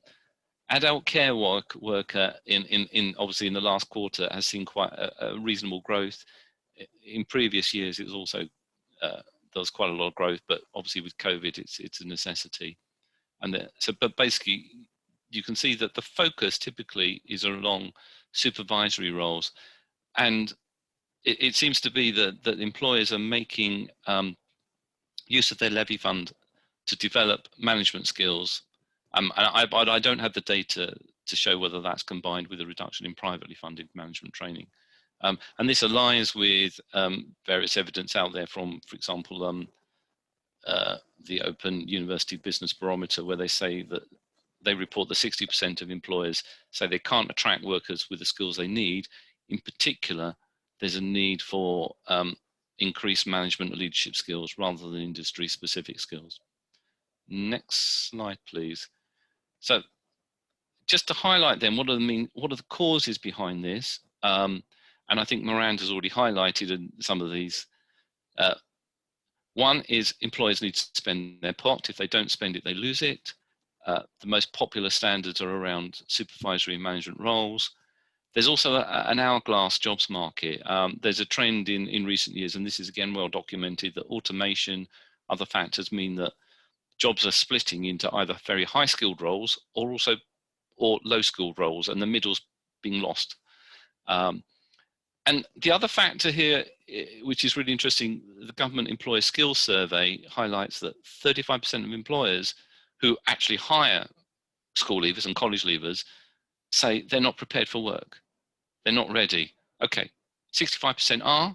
Adult care worker in obviously in the last quarter has seen quite a reasonable growth. In previous years, it was also there was quite a lot of growth, but obviously with COVID, it's a necessity. And but basically, you can see that the focus typically is along supervisory roles, and it seems to be that employers are making use of their levy fund to develop management skills. I don't have the data to show whether that's combined with a reduction in privately funded management training. And this aligns with various evidence out there from, for example, the Open University Business Barometer, where they say that they report that 60% of employers say they can't attract workers with the skills they need. In particular, there's a need for increased management and leadership skills rather than industry-specific skills. Next slide, please. So just to highlight then, what are the causes behind this? And I think Miranda's already highlighted some of these. One is employers need to spend their pot. If they don't spend it, they lose it. The most popular standards are around supervisory and management roles. There's also an hourglass jobs market. There's a trend in recent years, and this is again well documented, that automation, other factors mean that jobs are splitting into either very high skilled roles or low skilled roles, and the middle's being lost. And the other factor here, which is really interesting, the Government Employer Skills Survey highlights that 35% of employers who actually hire school leavers and college leavers say they're not prepared for work. They're not ready. Okay, 65% are,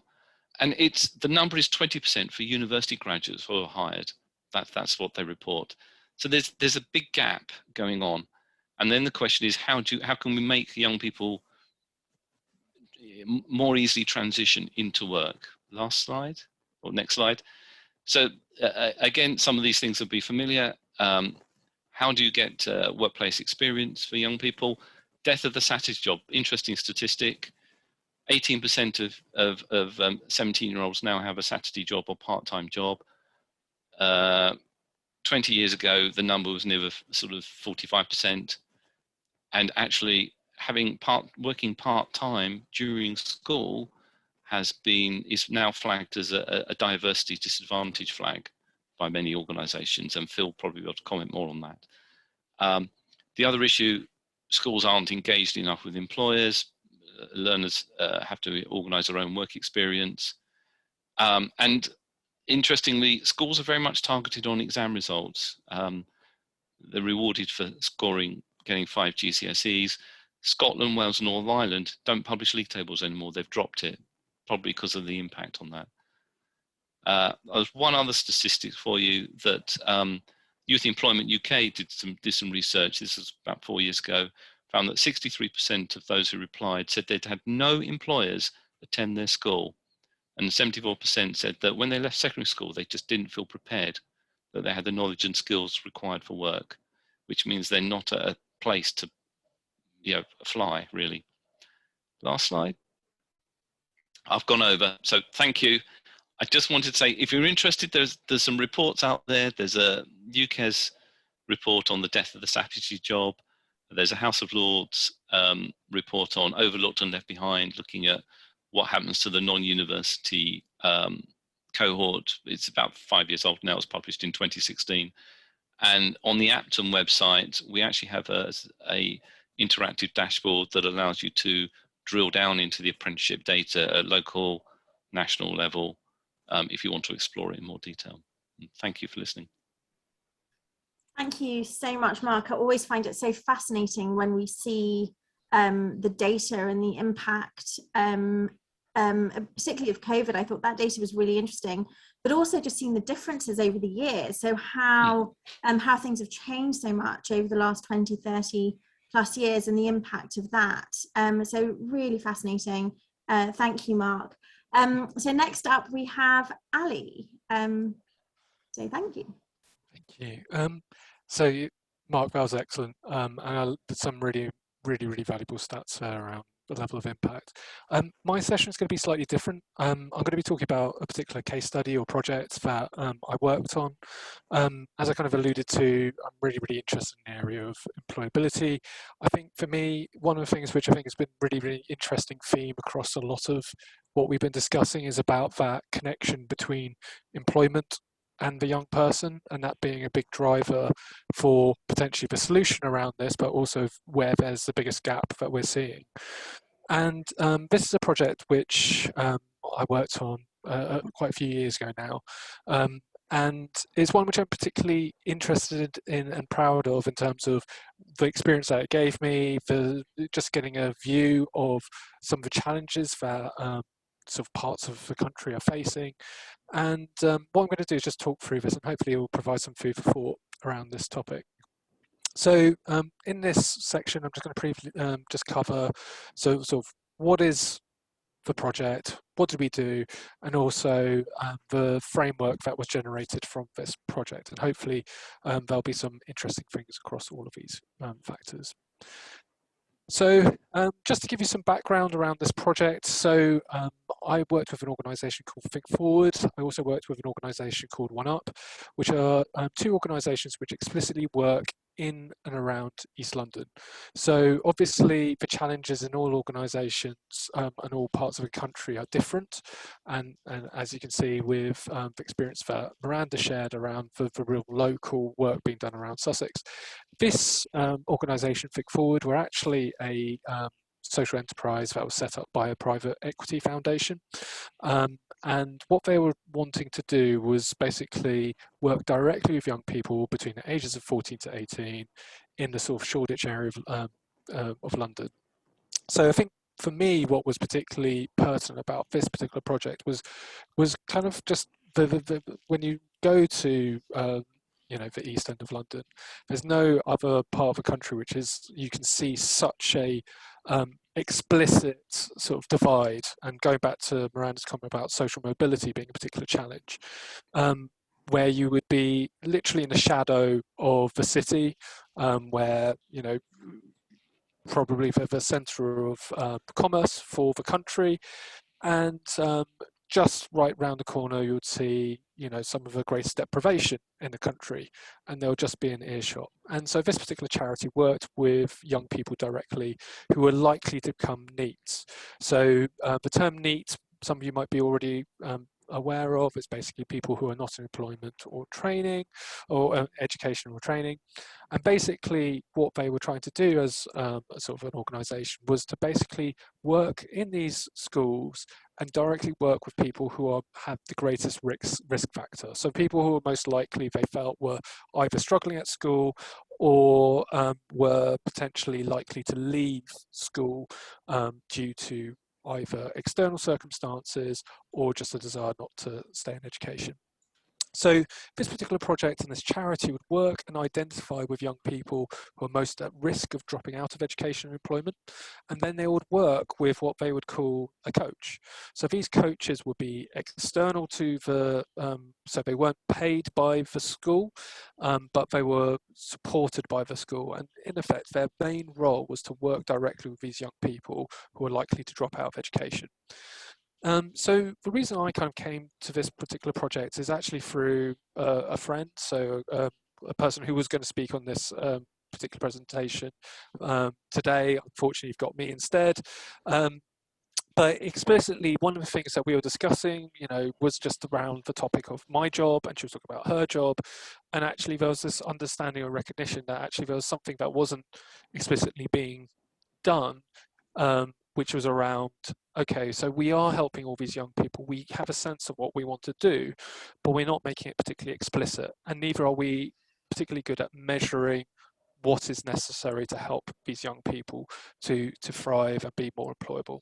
and the number is 20% for university graduates who are hired. That's what they report. So there's a big gap going on. And then the question is, how can we make young people more easily transition into work? Last slide, or next slide. So again, some of these things will be familiar. How do you get workplace experience for young people? Death of the Saturday job, interesting statistic. 18% of 17-year-olds now have a Saturday job or part-time job. 20 years ago, the number was near sort of 45%. And actually working part-time during school is now flagged as a diversity disadvantage flag by many organisations, and Phil probably will comment more on that. The other issue, schools aren't engaged enough with employers. Learners have to organise their own work experience. And interestingly, schools are very much targeted on exam results. They're rewarded for getting 5 GCSEs. Scotland, Wales, and Northern Ireland don't publish league tables anymore. They've dropped it, probably because of the impact on that. There's one other statistic for you that Youth Employment UK did some research. This was about 4 years ago. Found that 63% of those who replied said they'd had no employers attend their school, and 74% said that when they left secondary school, they just didn't feel prepared, that they had the knowledge and skills required for work, which means they're not at a place to, fly, really. Last slide. I've gone over, so thank you. I just wanted to say, if you're interested, there's some reports out there. There's a UK's report on the death of the statutory job. There's a House of Lords report on overlooked and left behind, looking at what happens to the non-university cohort. It's about 5 years old now. It was published in 2016. And on the Apton website, we actually have a interactive dashboard that allows you to drill down into the apprenticeship data at local, national level, if you want to explore it in more detail. And thank you for listening. Thank you so much, Mark. I always find it so fascinating when we see the data and the impact, particularly of COVID. I thought that data was really interesting, but also just seeing the differences over the years. So how things have changed so much over the last 20, 30 plus years, and the impact of that. So really fascinating. Thank you, Mark. So next up we have Ali. So thank you. Thank you. So Mark, that was excellent, and some really valuable stats there around the level of impact. My session is going to be slightly different. I'm going to be talking about a particular case study or project that I worked on. As I kind of alluded to, I'm really interested in the area of employability. I think for me, one of the things which I think has been really interesting theme across a lot of what we've been discussing is about that connection between employment and the young person, and that being a big driver for potentially the solution around this, but also where there's the biggest gap that we're seeing. And this is a project which I worked on quite a few years ago now, and it's one which I'm particularly interested in and proud of in terms of the experience that it gave me, just getting a view of some of the challenges that sort of parts of the country are facing. And what I'm going to do is just talk through this, and hopefully it will provide some food for thought around this topic. So in this section, I'm just going to briefly just cover sort of what is the project, what did we do, and also the framework that was generated from this project. And hopefully there'll be some interesting things across all of these factors. So just to give you some background around this project, so I worked with an organisation called Think Forward. I also worked with an organisation called One Up, which are two organisations which explicitly work in and around East London. So obviously the challenges in all organisations and all parts of the country are different, and as you can see with the experience that Miranda shared around the real local work being done around Sussex, this organisation, Think Forward, were actually a social enterprise that was set up by a private equity foundation. And what they were wanting to do was basically work directly with young people between the ages of 14 to 18 in the sort of Shoreditch area of London. So I think for me, what was particularly pertinent about this particular project was kind of just when you go to the East End of London, there's no other part of the country which is, you can see such a explicit sort of divide. And going back to Miranda's comment about social mobility being a particular challenge, where you would be literally in the shadow of the city, where, probably the centre of commerce for the country, and just right round the corner you would see you know, some of the greatest deprivation in the country, and they'll just be in earshot. And so this particular charity worked with young people directly who were likely to become NEETs. So the term NEET, some of you might be already aware of, is basically people who are not in employment or training, or education or training. And basically what they were trying to do as a sort of an organisation was to basically work in these schools and directly work with people who have the greatest risk factor. So people who were most likely, they felt, were either struggling at school or were potentially likely to leave school due to either external circumstances or just a desire not to stay in education. So this particular project and this charity would work and identify with young people who are most at risk of dropping out of education and employment, and then they would work with what they would call a coach. So these coaches would be external to the, so they weren't paid by the school, but they were supported by the school, and in effect their main role was to work directly with these young people who are likely to drop out of education. So the reason I kind of came to this particular project is actually through a friend, so a person who was going to speak on this particular presentation today. Unfortunately, you've got me instead. But explicitly, one of the things that we were discussing, you know, was just around the topic of my job, and she was talking about her job. And actually, there was this understanding or recognition that actually there was something that wasn't explicitly being done, which was around, okay, so we are helping all these young people. We have a sense of what we want to do, but we're not making it particularly explicit. And neither are we particularly good at measuring what is necessary to help these young people to thrive and be more employable.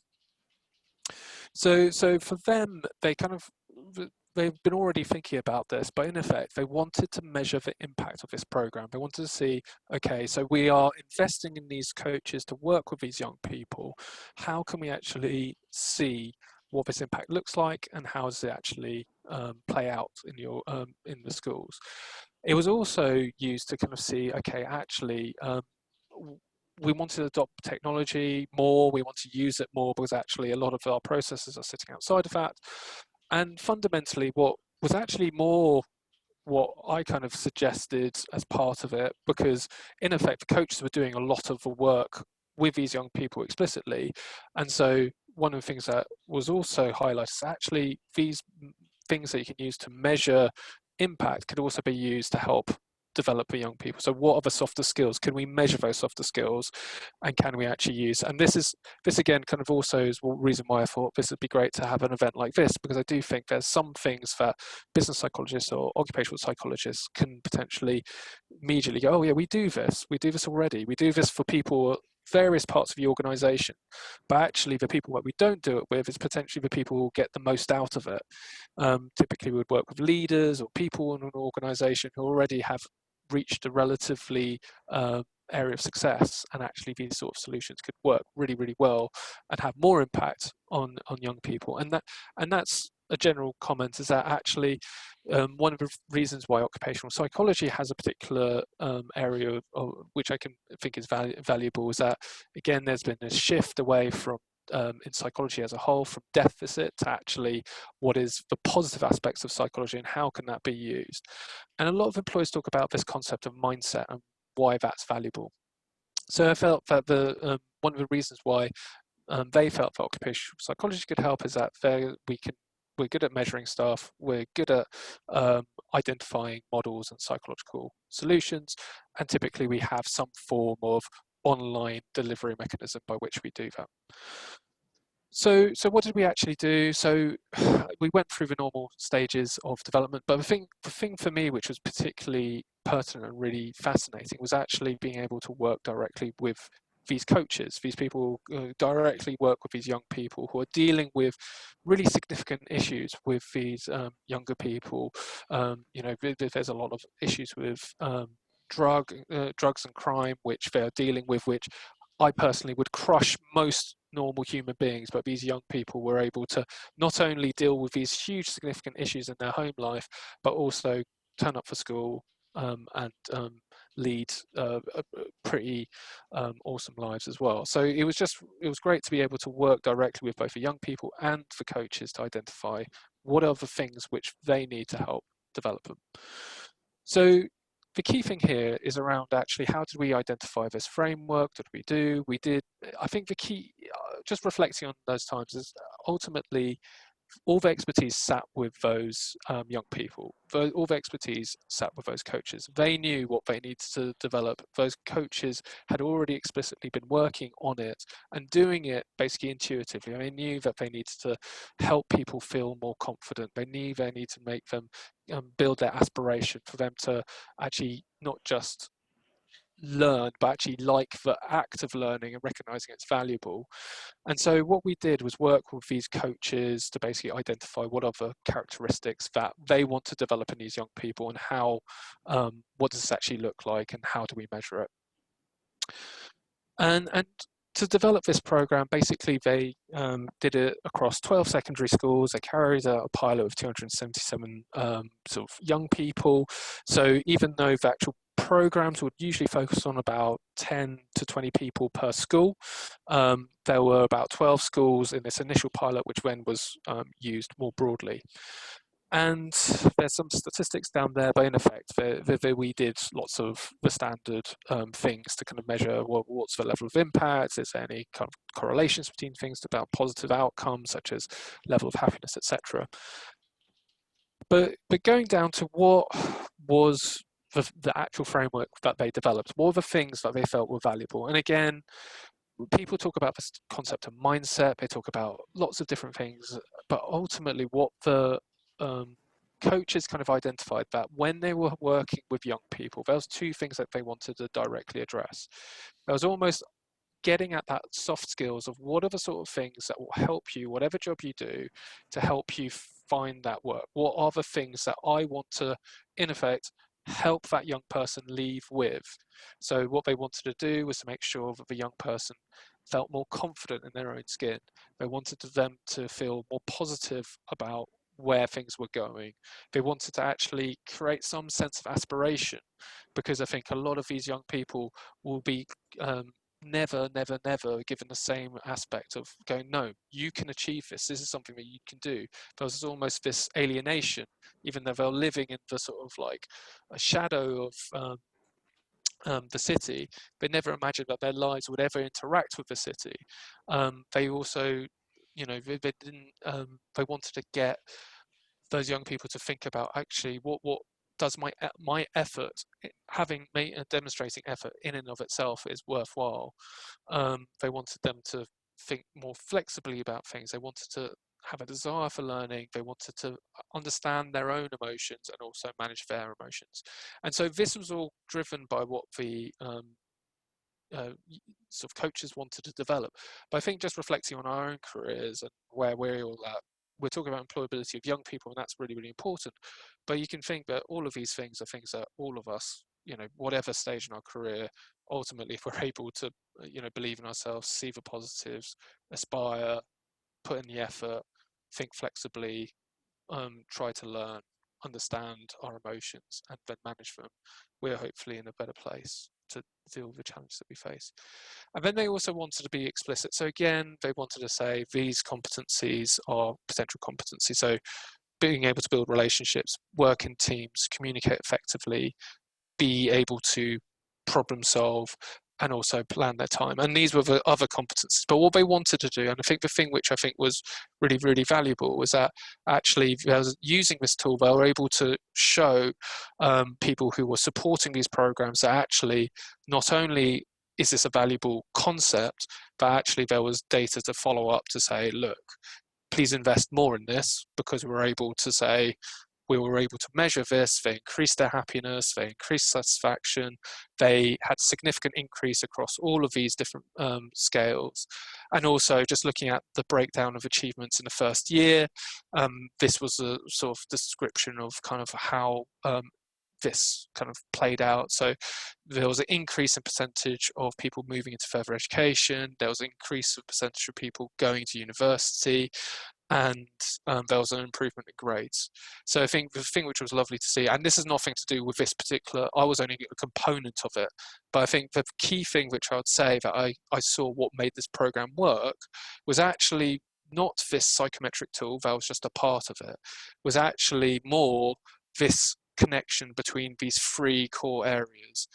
So for them, they've been already thinking about this, but in effect, they wanted to measure the impact of this program. They wanted to see, okay, so we are investing in these coaches to work with these young people. How can we actually see what this impact looks like, and how does it actually play out in the schools? It was also used to kind of see, okay, actually, we want to adopt technology more, we want to use it more, because actually a lot of our processes are sitting outside of that. And fundamentally, what was actually more what I kind of suggested as part of it, because in effect, the coaches were doing a lot of the work with these young people explicitly. And so one of the things that was also highlighted is actually these things that you can use to measure impact could also be used to help develop the young people. So what are the softer skills? Can we measure those softer skills, and can we actually use? And this again kind of also is the reason why I thought this would be great to have an event like this, because I do think there's some things that business psychologists or occupational psychologists can potentially immediately go, oh yeah, we do this already, we do this for people various parts of the organization, but actually the people that we don't do it with is potentially the people who will get the most out of it. Typically we would work with leaders or people in an organization who already have reached a relatively area of success, and actually these sort of solutions could work really, really well and have more impact on young people. And that's a general comment, is that actually one of the reasons why occupational psychology has a particular area of which I can think is valuable is that, again, there's been a shift away from in psychology as a whole, from deficit to actually what is the positive aspects of psychology and how can that be used. And a lot of employers talk about this concept of mindset and why that's valuable. So I felt that one of the reasons why they felt that occupational psychology could help is that we're good at measuring stuff, we're good at identifying models and psychological solutions, and typically we have some form of online delivery mechanism by which we do that. So what did we actually do? So we went through the normal stages of development, but the thing for me which was particularly pertinent and really fascinating was actually being able to work directly with these coaches, these people directly work with these young people who are dealing with really significant issues with these younger people. You know, there's a lot of issues with drugs and crime which they're dealing with, which I personally would crush most normal human beings, but these young people were able to not only deal with these huge significant issues in their home life, but also turn up for school and lead pretty awesome lives as well. So it was great to be able to work directly with both the young people and the coaches to identify what are the things which they need to help develop them. So the key thing here is around actually how did we identify this framework? What did we do? We did, I think the key, just reflecting on those times, is ultimately all the expertise sat with those young people. All the expertise sat with those coaches. They knew what they needed to develop. Those coaches had already explicitly been working on it and doing it basically intuitively. They knew that they needed to help people feel more confident. They knew they need to make them build their aspiration, for them to actually not just learn, but actually like the act of learning and recognizing it's valuable. And so what we did was work with these coaches to basically identify what are the characteristics that they want to develop in these young people, and how, what does this actually look like, and how do we measure it. And to develop this program, basically they did it across 12 secondary schools. They carried out a pilot of 277 sort of young people. So even though the actual programs would usually focus on about 10 to 20 people per school, there were about 12 schools in this initial pilot, which then was used more broadly. And there's some statistics down there, but in effect, we did lots of the standard things to kind of measure what's the level of impact, is there any kind of correlations between things about positive outcomes, such as level of happiness, etc. But going down to what was the actual framework that they developed, what were the things that they felt were valuable? And again, people talk about this concept of mindset, they talk about lots of different things, but ultimately what the coaches kind of identified, that when they were working with young people, there was two things that they wanted to directly address. There was almost getting at that soft skills of what are the sort of things that will help you, whatever job you do, to help you find that work. What are the things that I want to, in effect, help that young person leave with? So what they wanted to do was to make sure that the young person felt more confident in their own skin. They wanted them to feel more positive about where things were going. They wanted to actually create some sense of aspiration, because I think a lot of these young people will be never given the same aspect of going, no, you can achieve this is something that you can do. There's almost this alienation, even though they're living in the sort of like a shadow of the city. They never imagined that their lives would ever interact with the city. They also, you know, they didn't, they wanted to get those young people to think about actually what does my effort, having made demonstrating effort in and of itself, is worthwhile. They wanted them to think more flexibly about things. They wanted to have a desire for learning. They wanted to understand their own emotions and also manage their emotions. And so this was all driven by what the sort of coaches wanted to develop. But I think just reflecting on our own careers and where we're all at, we're talking about employability of young people, and that's really, really important. But you can think that all of these things are things that all of us, you know, whatever stage in our career, ultimately, if we're able to, you know, believe in ourselves, see the positives, aspire, put in the effort, think flexibly, try to learn, understand our emotions, and then manage them, we're hopefully in a better place to deal with the challenges that we face. And then they also wanted to be explicit. So again, they wanted to say these competencies are potential competencies. So being able to build relationships, work in teams, communicate effectively, be able to problem solve, and also plan their time. And these were the other competencies. But what they wanted to do, and I think the thing which I think was really, really valuable, was that actually using this tool, they were able to show people who were supporting these programs that actually not only is this a valuable concept, but actually there was data to follow up to say, look, please invest more in this, because we were able to say, we were able to measure this, they increased their happiness, they increased satisfaction, they had significant increase across all of these different scales. And also just looking at the breakdown of achievements in the first year, this was a sort of description of kind of how this kind of played out. So there was an increase in percentage of people moving into further education, there was an increase of percentage of people going to university, and there was an improvement in grades. So I think the thing which was lovely to see, and this has nothing to do with this particular, I was only a component of it, but I think the key thing which I would say that I saw what made this program work was actually not this psychometric tool, that was just a part of it, was actually more this connection between these three core areas.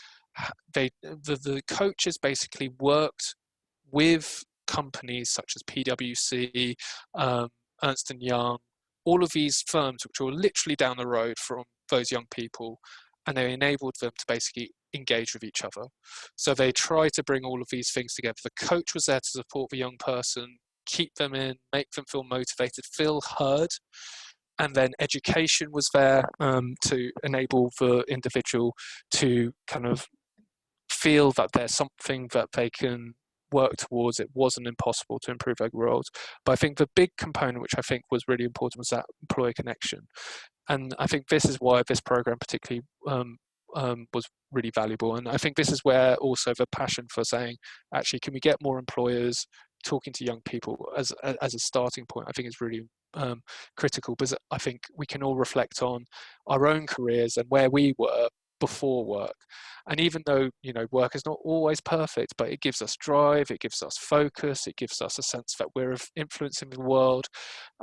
The coaches basically worked with companies such as PwC, Ernst & Young, all of these firms which were literally down the road from those young people, and they enabled them to basically engage with each other. So they tried to bring all of these things together. The coach was there to support the young person, keep them in, make them feel motivated, feel heard. And then education was there to enable the individual to kind of feel that there's something that they can work towards. It wasn't impossible to improve their roles. But I think the big component, which I think was really important, was that employer connection. And I think this is why this program particularly was really valuable. And I think this is where also the passion for saying, actually, can we get more employers talking to young people as a starting point, I think is really critical, because I think we can all reflect on our own careers and where we were before work. And even though, you know, work is not always perfect, but it gives us drive, it gives us focus, it gives us a sense that we're influencing the world.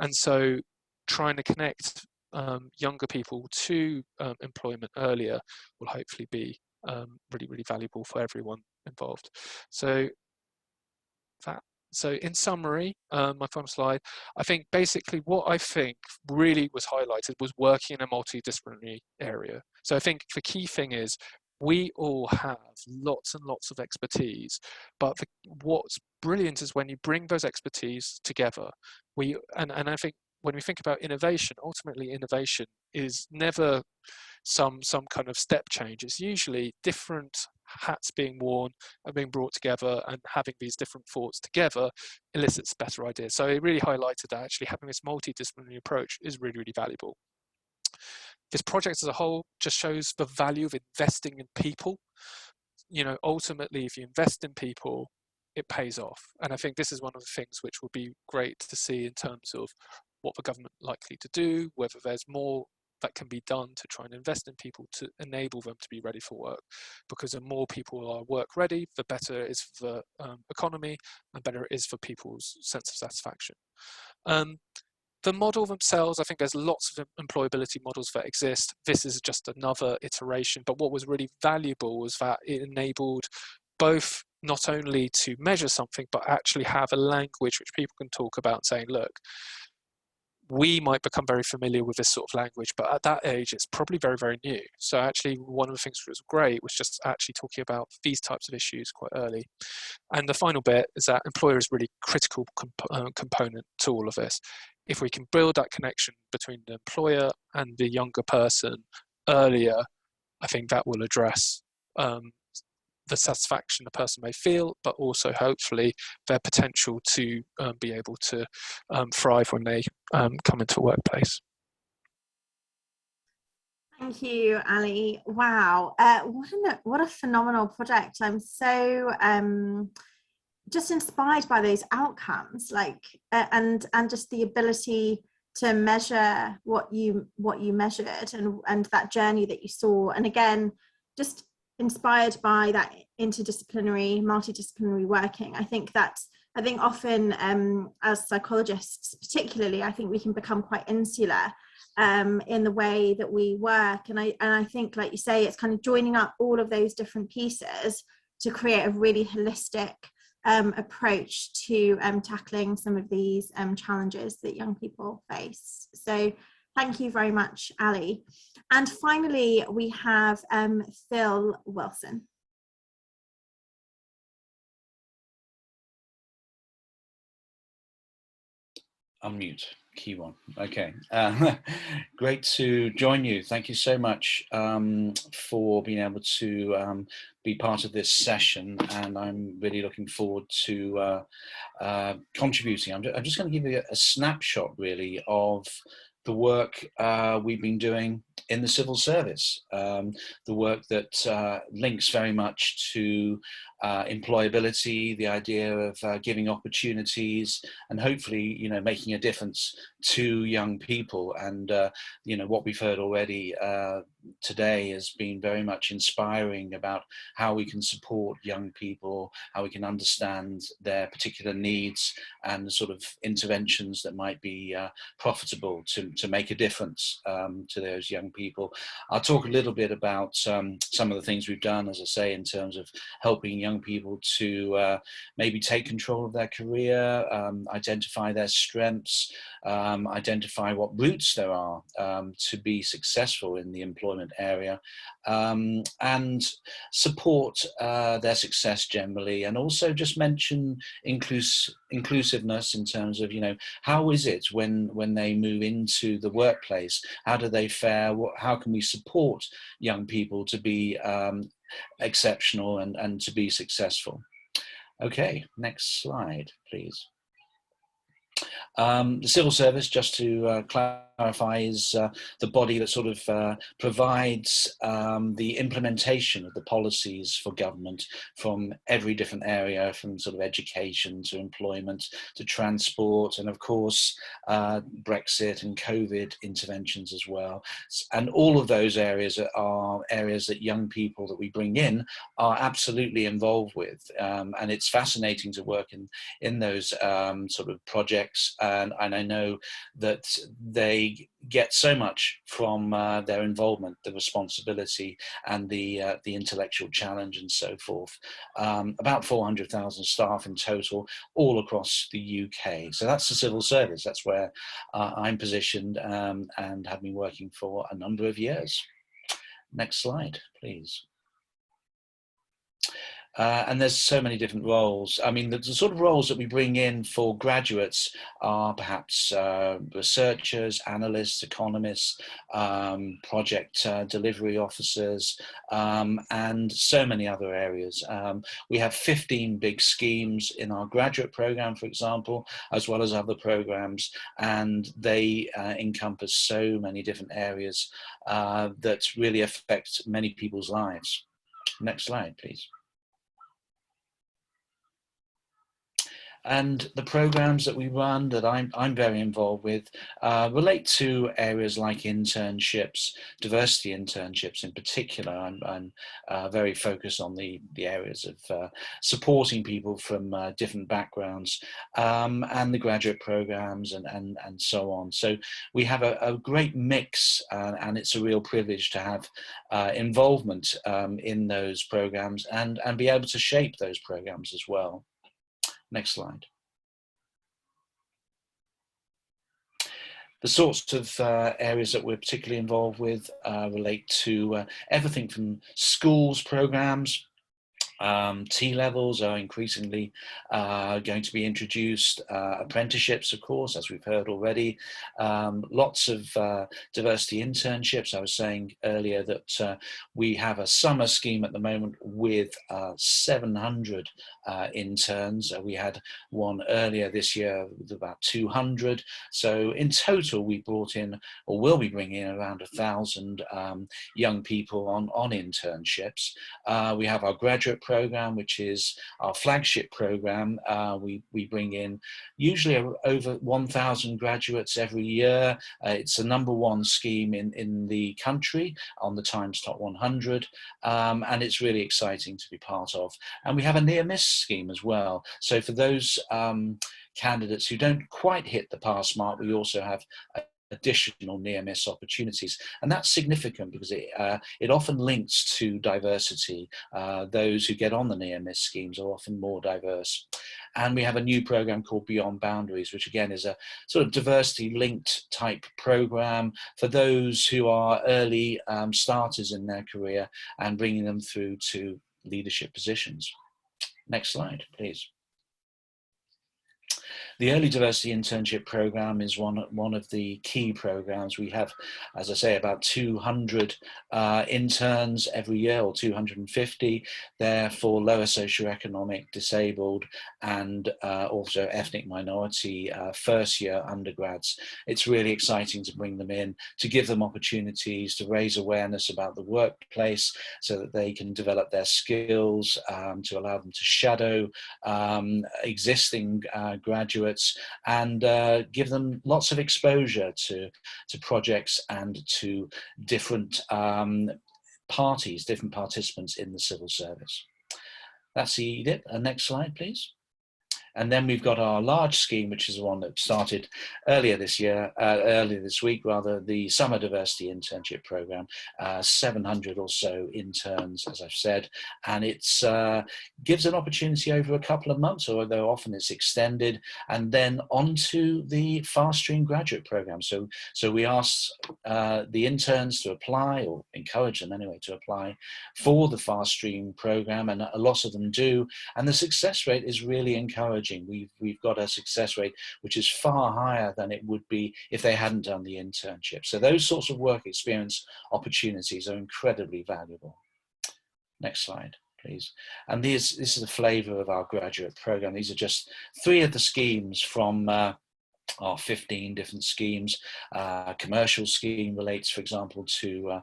And so trying to connect younger people to employment earlier will hopefully be really, really valuable for everyone involved. So in summary, my final slide, I think basically what I think really was highlighted was working in a multidisciplinary area. So I think the key thing is we all have lots and lots of expertise, but what's brilliant is when you bring those expertise together. And I think when we think about innovation, ultimately innovation is never some kind of step change. It's usually different hats being worn and being brought together, and having these different thoughts together elicits better ideas. So it really highlighted that actually having this multidisciplinary approach is really, really valuable. This project as a whole just shows the value of investing in people. You know, ultimately, if you invest in people, it pays off. And I think this is one of the things which will be great to see in terms of what the government likely to do, whether there's more that can be done to try and invest in people to enable them to be ready for work. Because the more people are work ready, the better it is for the economy, and better it is for people's sense of satisfaction. The model themselves, I think there's lots of employability models that exist. This is just another iteration, but what was really valuable was that it enabled both not only to measure something, but actually have a language which people can talk about, saying, look, we might become very familiar with this sort of language, but at that age, it's probably very, very new. So actually, one of the things that was great was just actually talking about these types of issues quite early. And the final bit is that employer is really critical component to all of this. If we can build that connection between the employer and the younger person earlier, I think that will address the satisfaction the person may feel, but also hopefully their potential to be able to thrive when they come into a workplace. Thank you, Ali. Wow, what a phenomenal project. I'm so just inspired by those outcomes, like and just the ability to measure what you measured, and that journey that you saw. And again, just inspired by that interdisciplinary, multidisciplinary working. I think often as psychologists particularly, I think we can become quite insular in the way that we work. And I think, like you say, it's kind of joining up all of those different pieces to create a really holistic approach to tackling some of these challenges that young people face. So thank you very much, Ali. And finally, we have Phil Wilson. Unmute, key one. Okay, great to join you. Thank you so much for being able to be part of this session, and I'm really looking forward to contributing. I'm just going to give you a snapshot really of the work we've been doing in the civil service, the work that links very much to employability, the idea of giving opportunities, and hopefully, you know, making a difference to young people. And you know, what we've heard already today has been very much inspiring about how we can support young people, how we can understand their particular needs, and the sort of interventions that might be profitable to make a difference to those young people. I'll talk a little bit about some of the things we've done, as I say, in terms of helping young people to maybe take control of their career, identify their strengths, identify what routes there are to be successful in the employment area, and support their success generally, and also just mention inclusiveness in terms of, you know, how is it when they move into the workplace, how do they fare, how can we support young people to be exceptional and to be successful. Okay, next slide, please. The civil service, just to clarify, is the body that sort of provides the implementation of the policies for government from every different area, from sort of education to employment to transport, and of course Brexit and COVID interventions as well. And all of those areas are areas that young people that we bring in are absolutely involved with, and it's fascinating to work in those sort of projects. And I know that they get so much from their involvement, the responsibility and the intellectual challenge and so forth. About 400,000 staff in total, all across the UK. So that's the civil service. That's where I'm positioned and have been working for a number of years. Next slide, please. And there's so many different roles. I mean, the sort of roles that we bring in for graduates are perhaps researchers, analysts, economists, project delivery officers, and so many other areas. We have 15 big schemes in our graduate program, for example, as well as other programs, and they encompass so many different areas that really affect many people's lives. Next slide, please. And the programs that we run that I'm very involved with relate to areas like internships, diversity internships in particular. I'm very focused on the areas of supporting people from different backgrounds, and the graduate programs and so on. So we have a great mix, and it's a real privilege to have involvement in those programs and be able to shape those programs as well. Next slide. The sorts of areas that we're particularly involved with relate to everything from schools programs. T-levels are increasingly going to be introduced, apprenticeships, of course, as we've heard already, lots of diversity internships. I was saying earlier that we have a summer scheme at the moment with 700 interns. We had one earlier this year with about 200. So in total, we brought in, or will be bringing in, around 1,000 young people on internships. We have our graduate program, which is our flagship program. We bring in usually over 1,000 graduates every year. It's the #1 scheme in the country on the Times Top 100, and it's really exciting to be part of. And we have a near-miss scheme as well. So for those candidates who don't quite hit the pass mark, we also have additional near-miss opportunities, and that's significant because it often links to diversity. Those who get on the near-miss schemes are often more diverse. And we have a new program called Beyond Boundaries, which again is a sort of diversity-linked type program for those who are early starters in their career and bringing them through to leadership positions. Next slide, please. The Early Diversity Internship Program is one of the key programs. We have, as I say, about 200 interns every year, or 250. They're for lower socioeconomic, disabled, and also ethnic minority first year undergrads. It's really exciting to bring them in, to give them opportunities, to raise awareness about the workplace so that they can develop their skills, to allow them to shadow existing graduates, and give them lots of exposure to projects and to different parties, different participants in the civil service. That's the EDIP. Next slide, please. And then we've got our large scheme, which is the one that started earlier this week, the Summer Diversity Internship Program, 700 or so interns, as I've said, and it gives an opportunity over a couple of months, although often it's extended, and then onto the fast stream graduate program. So we ask the interns to apply, or encourage them anyway to apply for the fast stream program, and a lot of them do, and the success rate is really encouraging. We've got a success rate which is far higher than it would be if they hadn't done the internship. So those sorts of work experience opportunities are incredibly valuable. Next slide, please. And this is the flavour of our graduate program. These are just 3 of the schemes from our 15 different schemes. Commercial scheme relates, for example, to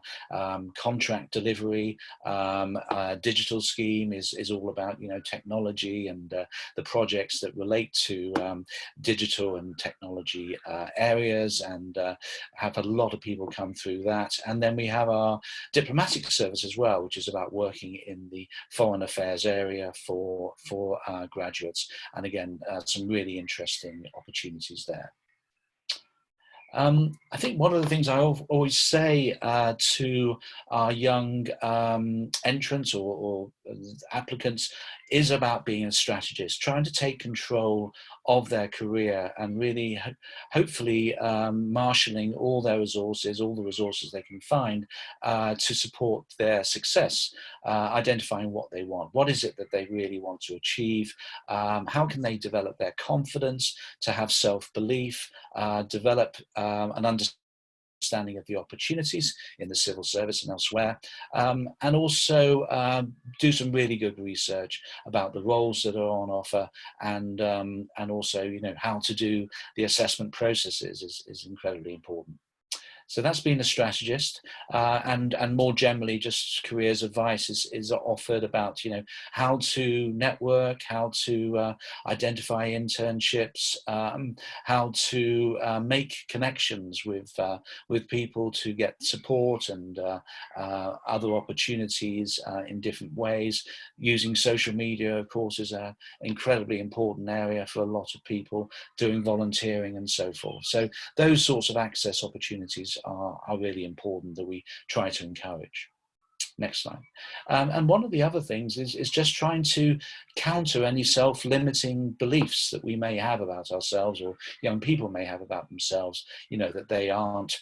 contract delivery. Digital scheme is all about, technology and the projects that relate to digital and technology areas, and have a lot of people come through that. And then we have our diplomatic service as well, which is about working in the foreign affairs area for graduates. And again, some really interesting opportunities there. I think one of the things I always say to our young entrants or applicants is about being a strategist, trying to take control of their career, and really hopefully marshalling all the resources they can find to support their success, identifying what they want. What is it that they really want to achieve? How can they develop their confidence, to have self-belief, develop an understanding of the opportunities in the civil service and elsewhere, and also do some really good research about the roles that are on offer, and also how to do the assessment processes is incredibly important. So that's being a strategist, and more generally, just careers advice is offered about how to network, how to identify internships, how to make connections with people to get support and other opportunities in different ways. Using social media, of course, is an incredibly important area for a lot of people. Doing volunteering and so forth. So those sorts of access opportunities are really important, that we try to encourage. Next slide. And one of the other things is just trying to counter any self-limiting beliefs that we may have about ourselves, or young people may have about themselves, that they aren't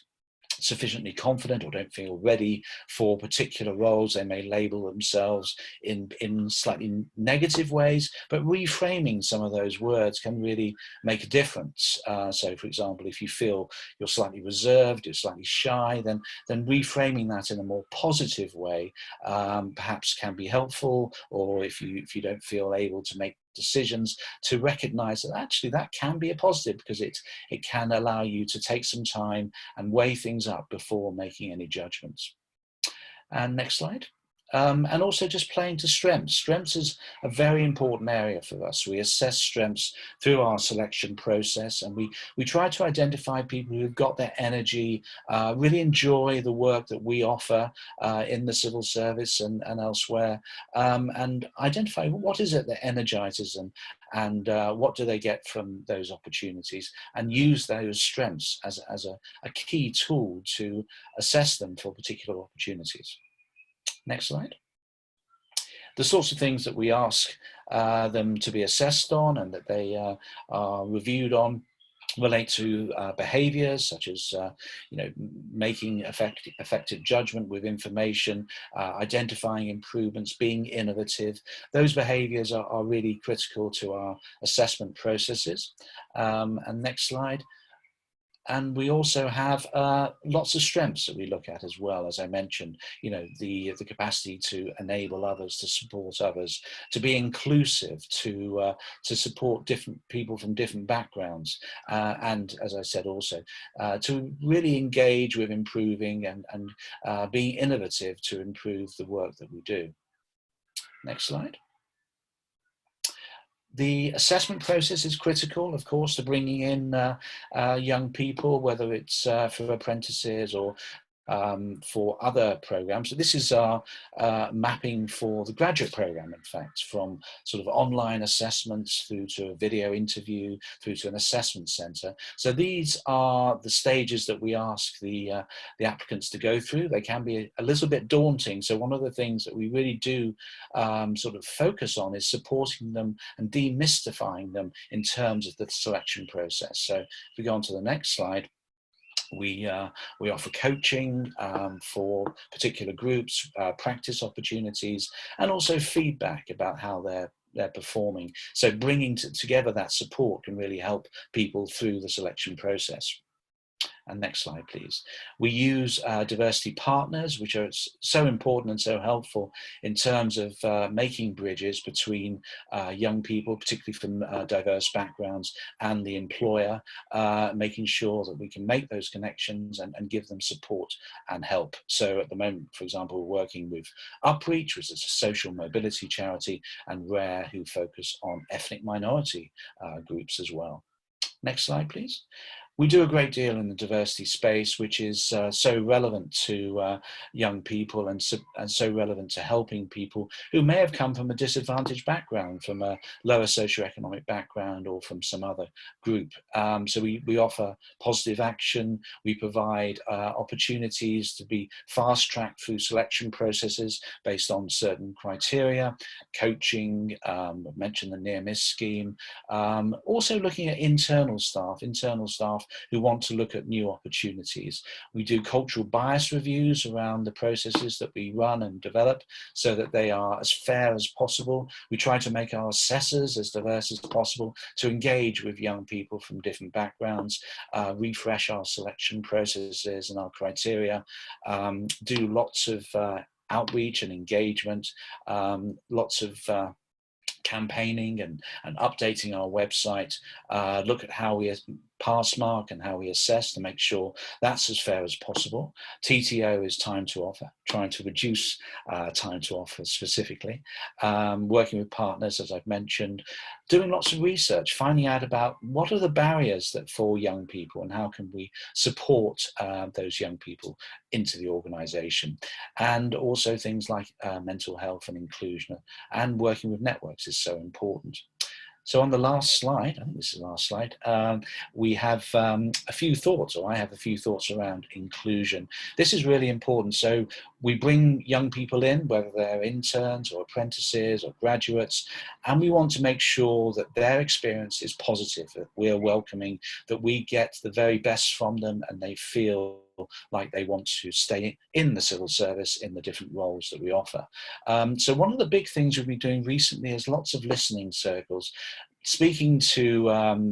sufficiently confident or don't feel ready for particular roles. They may label themselves in slightly negative ways, but reframing some of those words can really make a difference. So for example, if you feel you're slightly reserved, you're slightly shy, then reframing that in a more positive way perhaps can be helpful. Or if you don't feel able to make decisions, to recognize that actually that can be a positive, because it can allow you to take some time and weigh things up before making any judgments. And next slide. And also just playing to strengths. Strengths is a very important area for us. We assess strengths through our selection process, and we try to identify people who've got their energy, really enjoy the work that we offer in the civil service and elsewhere, and identify what is it that energizes them, and what do they get from those opportunities, and use those strengths as a key tool to assess them for particular opportunities. Next slide. The sorts of things that we ask them to be assessed on and that they are reviewed on relate to behaviours such as making effective judgment with information, identifying improvements, being innovative. Those behaviours are really critical to our assessment processes. And next slide. And we also have lots of strengths that we look at as well, as I mentioned, the capacity to enable others, to support others, to be inclusive, to support different people from different backgrounds, and as I said also, to really engage with improving and being innovative to improve the work that we do. Next slide. The assessment process is critical, of course, to bringing in young people, whether it's for apprentices or for other programs. So this is our mapping for the graduate program, in fact, from sort of online assessments through to a video interview, through to an assessment centre. So these are the stages that we ask the applicants to go through. They can be a little bit daunting. So one of the things that we really do sort of focus on is supporting them and demystifying them in terms of the selection process. So if we go on to the next slide. We offer coaching for particular groups, practice opportunities, and also feedback about how they're performing. So bringing together that support can really help people through the selection process. And next slide, please. We use diversity partners, which are so important and so helpful in terms of making bridges between young people, particularly from diverse backgrounds, and the employer, making sure that we can make those connections and give them support and help. So at the moment, for example, we're working with Upreach, which is a social mobility charity, and RARE, who focus on ethnic minority groups as well. Next slide, please. We do a great deal in the diversity space, which is so relevant to young people and so relevant to helping people who may have come from a disadvantaged background, from a lower socioeconomic background or from some other group. So we offer positive action. We provide opportunities to be fast-tracked through selection processes based on certain criteria, coaching, I've mentioned the near-miss scheme, also looking at internal staff who want to look at new opportunities. We do cultural bias reviews around the processes that we run and develop so that they are as fair as possible. We try to make our assessors as diverse as possible to engage with young people from different backgrounds, refresh our selection processes and our criteria, do lots of outreach and engagement, lots of campaigning and updating our website, look at how we pass mark and how we assess to make sure that's as fair as possible. TTO is time to offer, trying to reduce time to offer specifically, working with partners, as I've mentioned, doing lots of research, finding out about what are the barriers that for young people and how can we support those young people into the organisation, and also things like mental health and inclusion, and working with networks is so important. So on the last slide, I think this is the last slide, we have a few thoughts, or I have a few thoughts around inclusion. This is really important. So we bring young people in, whether they're interns or apprentices or graduates, and we want to make sure that their experience is positive, that we are welcoming, that we get the very best from them and they feel like they want to stay in the civil service in the different roles that we offer. So one of the big things we've been doing recently is lots of listening circles, speaking to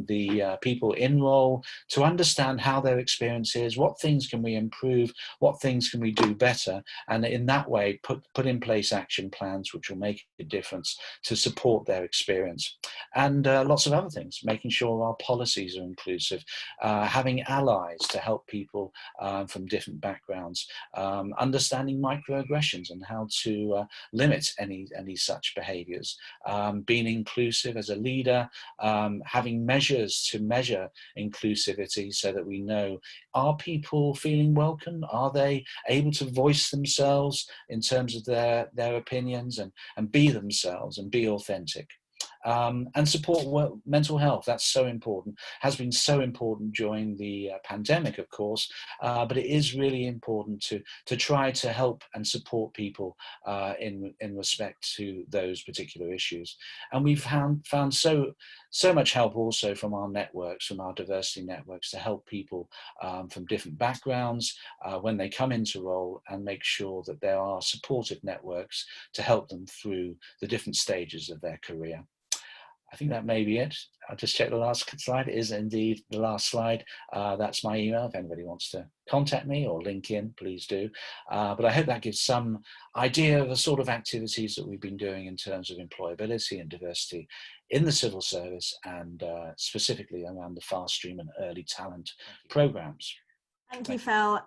the people in role to understand how their experience is, what things can we improve, what things can we do better, and in that way put in place action plans which will make a difference to support their experience. And lots of other things, making sure our policies are inclusive, having allies to help people from different backgrounds, understanding microaggressions and how to limit any such behaviours, being inclusive as a leader, having measures to measure inclusivity so that we know, are people feeling welcome? Are they able to voice themselves in terms of their opinions and be themselves and be authentic? and support mental health. That's so important, has been so important during the pandemic, of course, but it is really important to try to help and support people in respect to those particular issues. And we've found so much help also from our networks, from our diversity networks, to help people from different backgrounds when they come into role, and make sure that there are supportive networks to help them through the different stages of their career. I think that may be it. I'll just check the last slide. It is indeed the last slide. That's my email. If anybody wants to contact me or link in, please do. But I hope that gives some idea of the sort of activities that we've been doing in terms of employability and diversity in the civil service, and specifically around the fast stream and early talent programs. Thank you, Phil.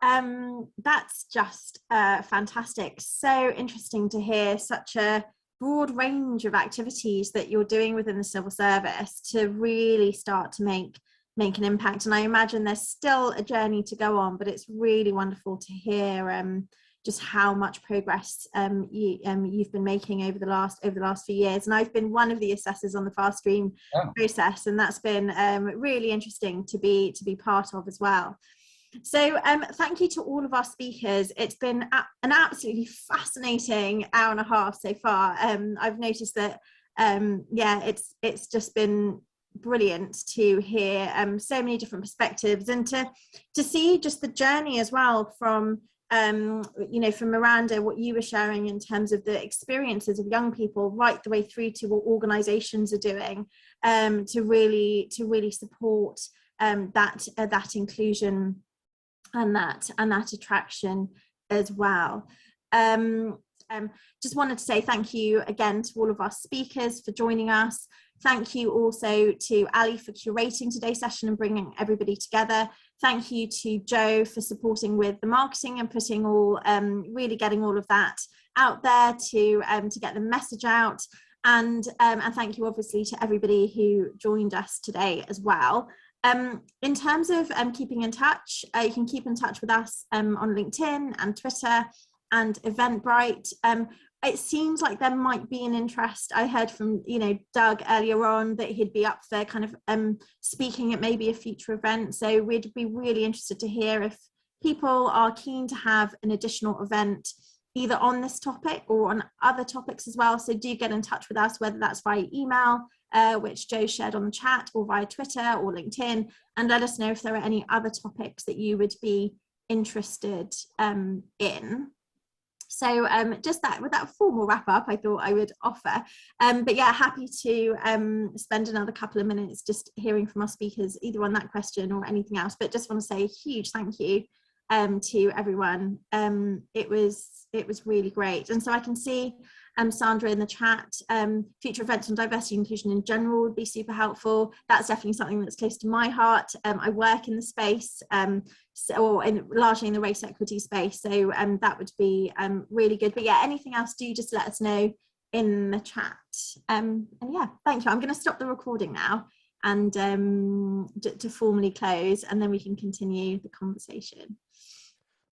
That's just fantastic. So interesting to hear such a broad range of activities that you're doing within the civil service to really start to make an impact. And I imagine there's still a journey to go on, but it's really wonderful to hear just how much progress you've been making over the last few years. And I've been one of the assessors on the fast stream process, and that's been really interesting to be part of as well. So thank you to all of our speakers. It's been an absolutely fascinating hour and a half so far. I've noticed that, yeah, it's just been brilliant to hear so many different perspectives, and to see just the journey as well from, you know, from Miranda, what you were sharing in terms of the experiences of young people, right the way through to what organisations are doing to really support that inclusion and that attraction as well. Just wanted to say thank you again to all of our speakers for joining us. Thank you also to Ali for curating today's session and bringing everybody together. Thank you to Joe for supporting with the marketing and putting really getting all of that out there to get the message out. And thank you obviously to everybody who joined us today as well. In terms of keeping in touch, you can keep in touch with us on LinkedIn and Twitter and Eventbrite. It seems like there might be an interest. I heard from, you know, Doug earlier on that he'd be up for kind of speaking at maybe a future event. So we'd be really interested to hear if people are keen to have an additional event either on this topic or on other topics as well. So do get in touch with us, whether that's via email, which Joe shared on the chat, or via Twitter or LinkedIn, and let us know if there are any other topics that you would be interested in. So just that, with that formal wrap up, I thought I would offer. But yeah, happy to spend another couple of minutes just hearing from our speakers, either on that question or anything else. But just want to say a huge thank you to everyone. It was really great. And so I can see Sandra in the chat, future events on diversity and inclusion in general would be super helpful. That's definitely something that's close to my heart. I work in the space, largely in the race equity space, so that would be really good. But yeah, anything else, do just let us know in the chat. And yeah, thank you. I'm going to stop the recording now and to formally close, and then we can continue the conversation.